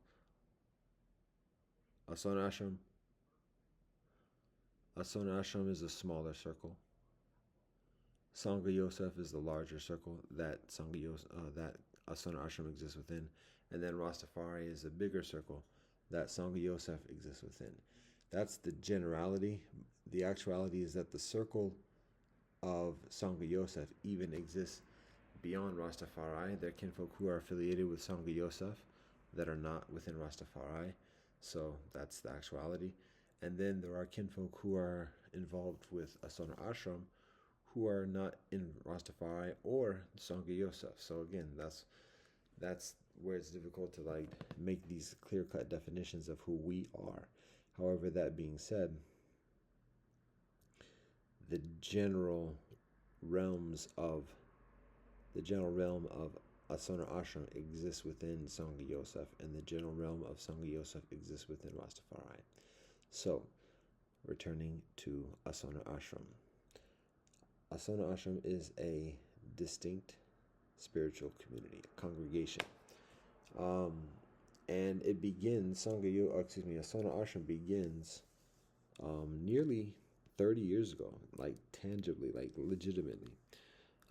Asana Ashram Asona Ashram is a smaller circle. Sangha Yosef is the larger circle that that Asona Ashram exists within, and then Rastafari is a bigger circle that Sangha Yosef exists within. That's the generality. The actuality is that the circle of Sangha Yosef even exists beyond Rastafari. There are kinfolk who are affiliated with Sangha Yosef that are not within Rastafari. So that's the actuality. And then there are kinfolk who are involved with Asona Ashram who are not in Rastafari or Sangha Yosef. So again, that's where it's difficult to like make these clear-cut definitions of who we are. However, that being said, the general realm of Asona Ashram exists within Sangha Yosef, and the general realm of Sangha Yosef exists within Rastafari. So, returning to Asona Ashram. Asona Ashram is a distinct spiritual community, a congregation. And it begins, Asona Ashram begins nearly 30 years ago, like tangibly, like legitimately.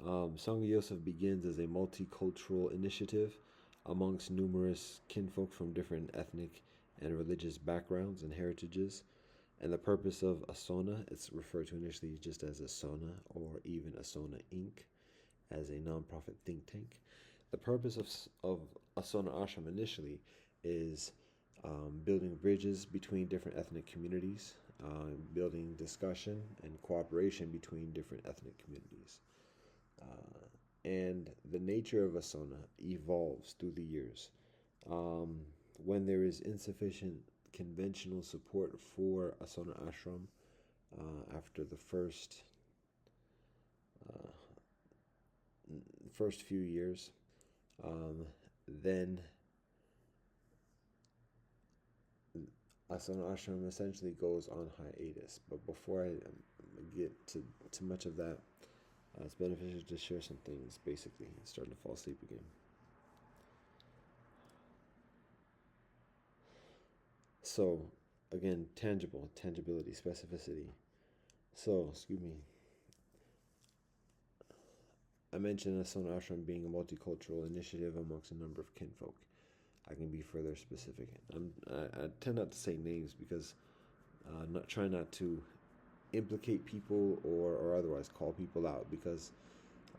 Sangha Yosef begins as a multicultural initiative amongst numerous kinfolk from different ethnic and religious backgrounds and heritages. And the purpose of Asona, it's referred to initially just as Asona or even Asona Inc. as a nonprofit think tank. The purpose of Asona Ashram initially is building bridges between different ethnic communities, building discussion and cooperation between different ethnic communities. And the nature of Asona evolves through the years. When there is insufficient conventional support for Asona Ashram after the first few years, then Asona Ashram essentially goes on hiatus. But before I get to much of that, it's beneficial to share some things. Basically, I'm starting to fall asleep again. So, again, tangibility, specificity. So, excuse me. I mentioned Asona Ashram being a multicultural initiative amongst a number of kinfolk. I can be further specific. I tend not to say names because try not to implicate people or otherwise call people out, because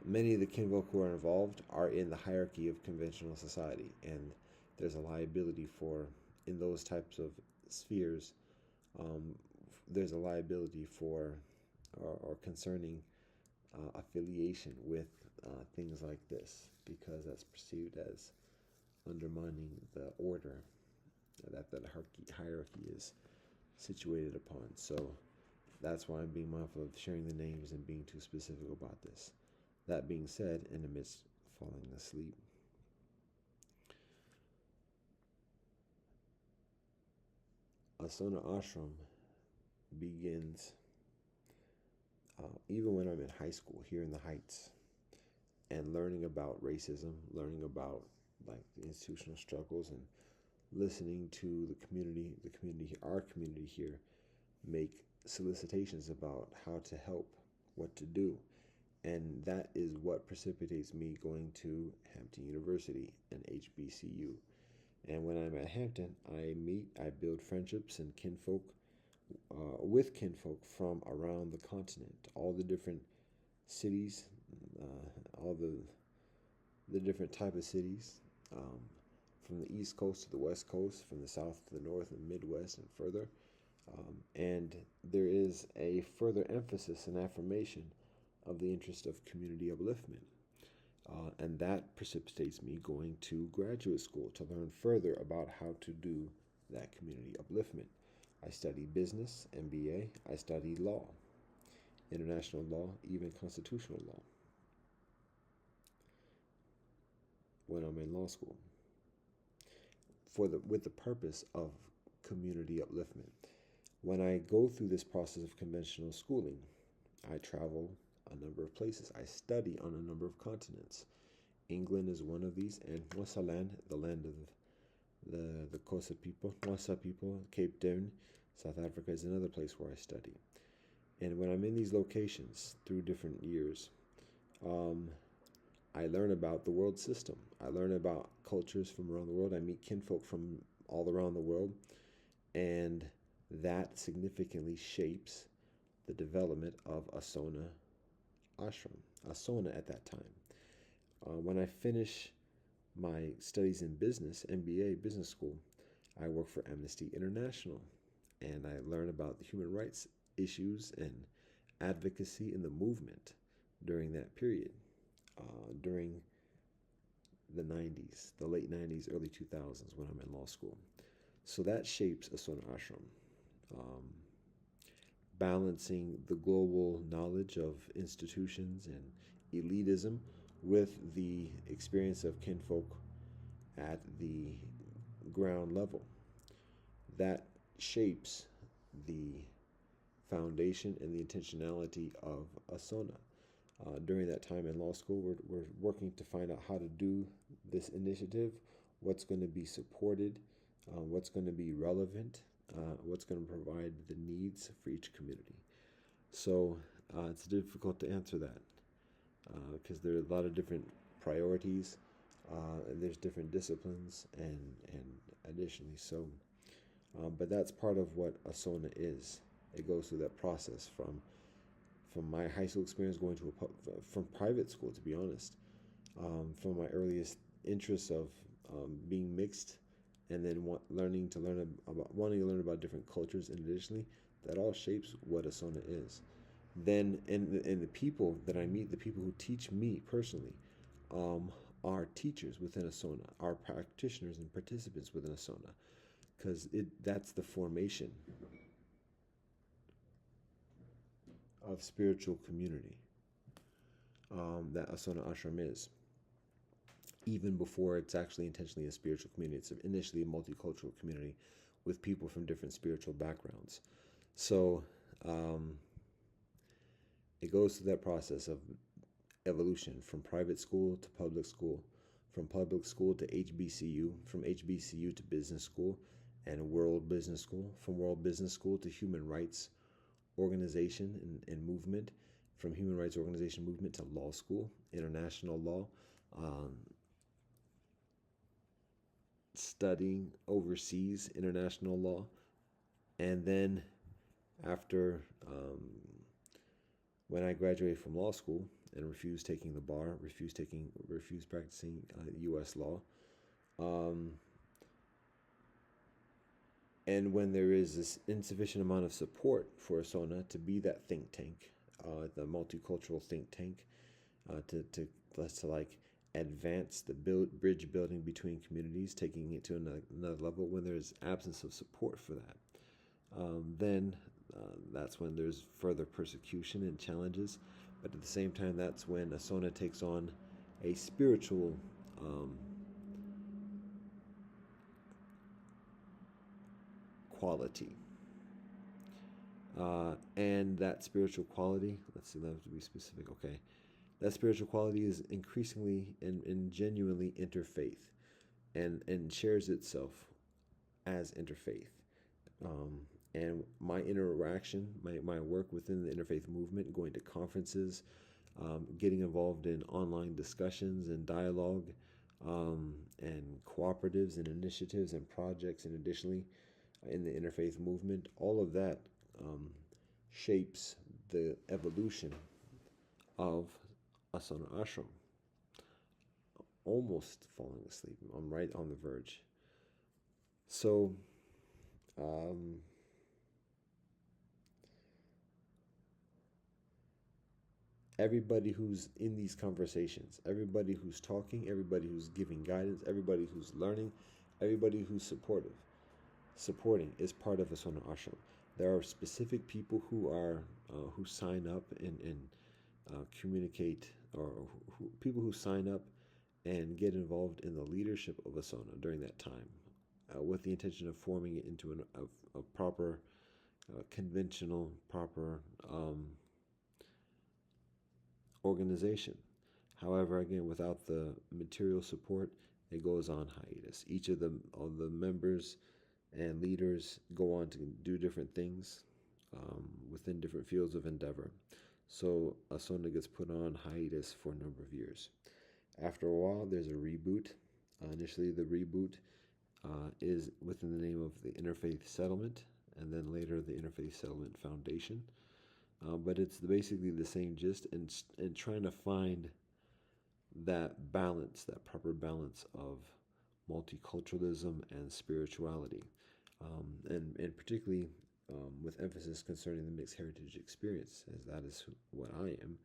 many of the kinfolk who are involved are in the hierarchy of conventional society, and there's a liability for, in those types of spheres, there's a liability for or concerning affiliation with things like this, because that's perceived as undermining the order that hierarchy is situated upon. So that's why I'm being mindful of sharing the names and being too specific about this. That being said, in the midst of falling asleep, Asona Ashram begins even when I'm in high school here in the Heights, and learning about racism, learning about like the institutional struggles, and listening to our community here make solicitations about how to help, what to do. And that is what precipitates me going to Hampton University and HBCU. And when I'm at Hampton, I build friendships and with kinfolk from around the continent, all the different cities, all the different type of cities, from the East Coast to the West Coast, from the South to the North and Midwest and further. And there is a further emphasis and affirmation of the interest of community upliftment. And that precipitates me going to graduate school to learn further about how to do that community upliftment. I study business, MBA. I study law, international law, even constitutional law when I'm in law school, with the purpose of community upliftment. When I go through this process of conventional schooling, I travel a number of places. I study on a number of continents. England is one of these, and Nwasaland, the land of the Xhosa people, Xhosa people, Cape Town, South Africa is another place where I study. And when I'm in these locations through different years, um, I learn about the world system. I learn about cultures from around the world. I meet kinfolk from all around the world. And that significantly shapes the development of Asona Ashram, Asona at that time. When I finish my studies in business, MBA, business school, I work for Amnesty International, and I learn about the human rights issues and advocacy in the movement during that period, during the 90s, the late 90s, early 2000s when I'm in law school. So that shapes Asona Ashram, um, balancing the global knowledge of institutions and elitism with the experience of kinfolk at the ground level. That shapes the foundation and the intentionality of Asona. During that time in law school, we're working to find out how to do this initiative, what's going to be supported, what's going to be relevant, what's going to provide the needs for each community. So it's difficult to answer that because there are a lot of different priorities and there's different disciplines and additionally so. But that's part of what Asona is. It goes through that process from my high school experience going to from private school, to be honest, from my earliest interests of being mixed, and then wanting to learn about different cultures, and additionally, that all shapes what Asona is. Then, and the people that I meet, the people who teach me personally, um, are teachers within Asona, are practitioners and participants within Asona, because that's the formation of spiritual community that Asona Ashram is. Even before it's actually intentionally a spiritual community, it's initially a multicultural community with people from different spiritual backgrounds. So it goes through that process of evolution from private school to public school, from public school to HBCU, from HBCU to business school and World Business School, from World Business School to human rights organization and movement, from human rights organization movement to law school, international law, um, studying overseas international law, and then after when I graduated from law school and refused taking the bar, refused practicing U.S. law, um, and when there is this insufficient amount of support for Asona to be that think tank, the multicultural think tank, to like advance the bridge building between communities, taking it to another level. When there's absence of support for that, then that's when there's further persecution and challenges. But at the same time, that's when Asona takes on a spiritual quality. And that spiritual quality, let's see, that have to be specific. Okay. That spiritual quality is increasingly and genuinely interfaith and shares itself as interfaith. And my interaction, my work within the interfaith movement, going to conferences, getting involved in online discussions and dialogue, and cooperatives and initiatives and projects, and additionally in the interfaith movement, all of that shapes the evolution of Asana Ashram. Almost falling asleep. I'm right on the verge. So, um, everybody who's in these conversations, everybody who's talking, everybody who's giving guidance, everybody who's learning, everybody who's supporting is part of Asana Ashram. There are specific people who sign up and communicate, or people who sign up and get involved in the leadership of Asana during that time, with the intention of forming it into a proper, conventional, proper organization. However, again, without the material support, it goes on hiatus. Each of the members and leaders go on to do different things. within different fields of endeavor. So Asona gets put on hiatus for a number of years. After a while, there's a reboot. Initially, the reboot is within the name of the Interfaith Settlement, and then later the Interfaith Settlement Foundation. But it's basically the same gist, and trying to find that balance, that proper balance of multiculturalism and spirituality, and particularly with emphasis concerning the mixed heritage experience, as that is what I am.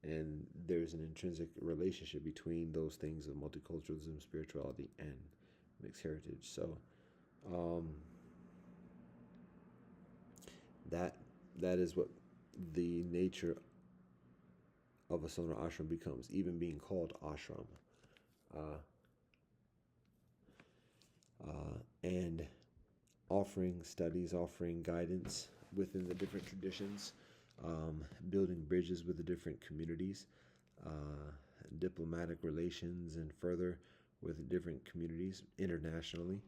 And there's an intrinsic relationship between those things of multiculturalism, spirituality, and mixed heritage. So that is what the nature of Asona Ashram becomes, even being called ashram. And offering studies, offering guidance within the different traditions, building bridges with the different communities, diplomatic relations, and further with the different communities internationally.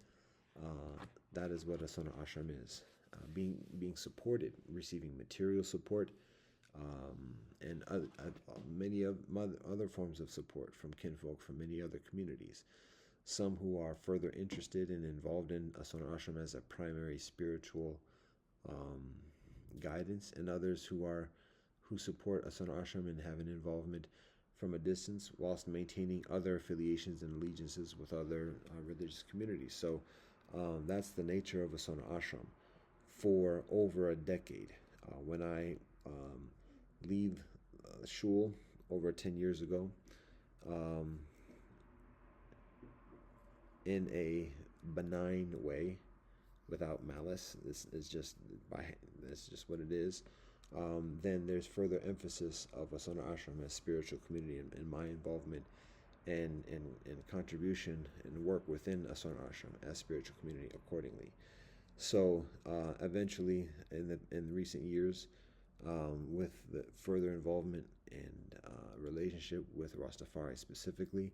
That is what Asona Ashram is. Being supported, receiving material support, and many other forms of support from kinfolk from many other communities. Some who are further interested and involved in Asona Ashram as a primary spiritual guidance, and others who support Asona Ashram and have an involvement from a distance, whilst maintaining other affiliations and allegiances with other religious communities. So that's the nature of Asona Ashram for over a decade. When I leave shul over 10 years ago, in a benign way, without malice, this is just what it is. Then there's further emphasis of Asona Ashram as spiritual community, and my involvement and contribution and work within Asona Ashram as spiritual community accordingly. So eventually, in recent years, with the further involvement and relationship with Rastafari specifically,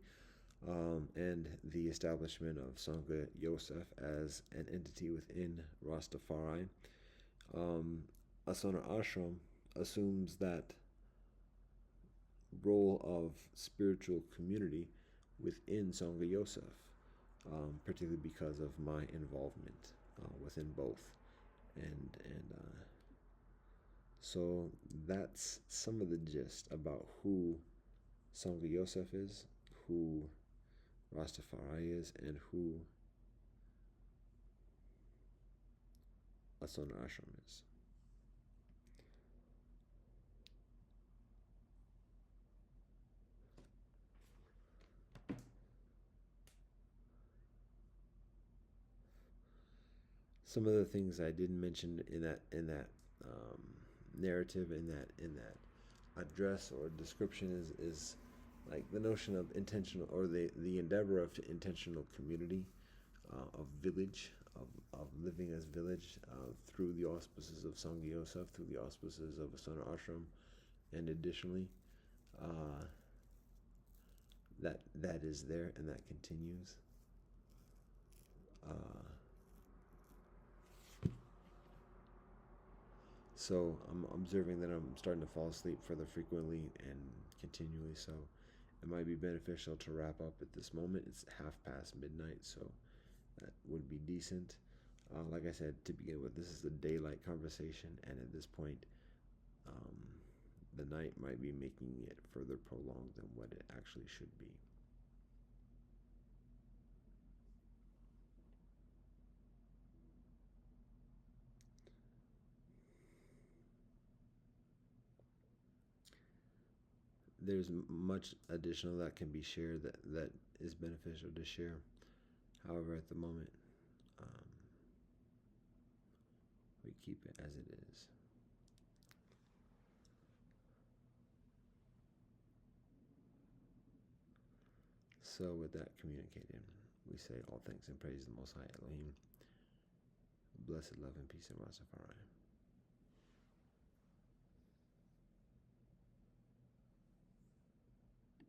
and the establishment of Sangha Yosef as an entity within Rastafari, Asona Ashram assumes that role of spiritual community within Sangha Yosef, particularly because of my involvement within both, and so that's some of the gist about who Sangha Yosef is, who Rastafari is, and who Asona Ashram is. Some of the things I didn't mention in that narrative, in that address or description, is like the notion of intentional, or the endeavor of intentional community, of village, of living as village, through the auspices of Sangha Yosef, through the auspices of Asona Ashram, and additionally, that is there and that continues. So I'm observing that I'm starting to fall asleep further frequently and continually, so it might be beneficial to wrap up at this moment. It's midnight, so that would be decent. Like I said, to begin with, this is a daylight conversation, and at this point, the night might be making it further prolonged than what it actually should be. There's much additional that can be shared that is beneficial to share. However, at the moment, we keep it as it is. So with that communicated, we say all thanks and praise the Most High Elohim. Blessed love and peace in Rastafari.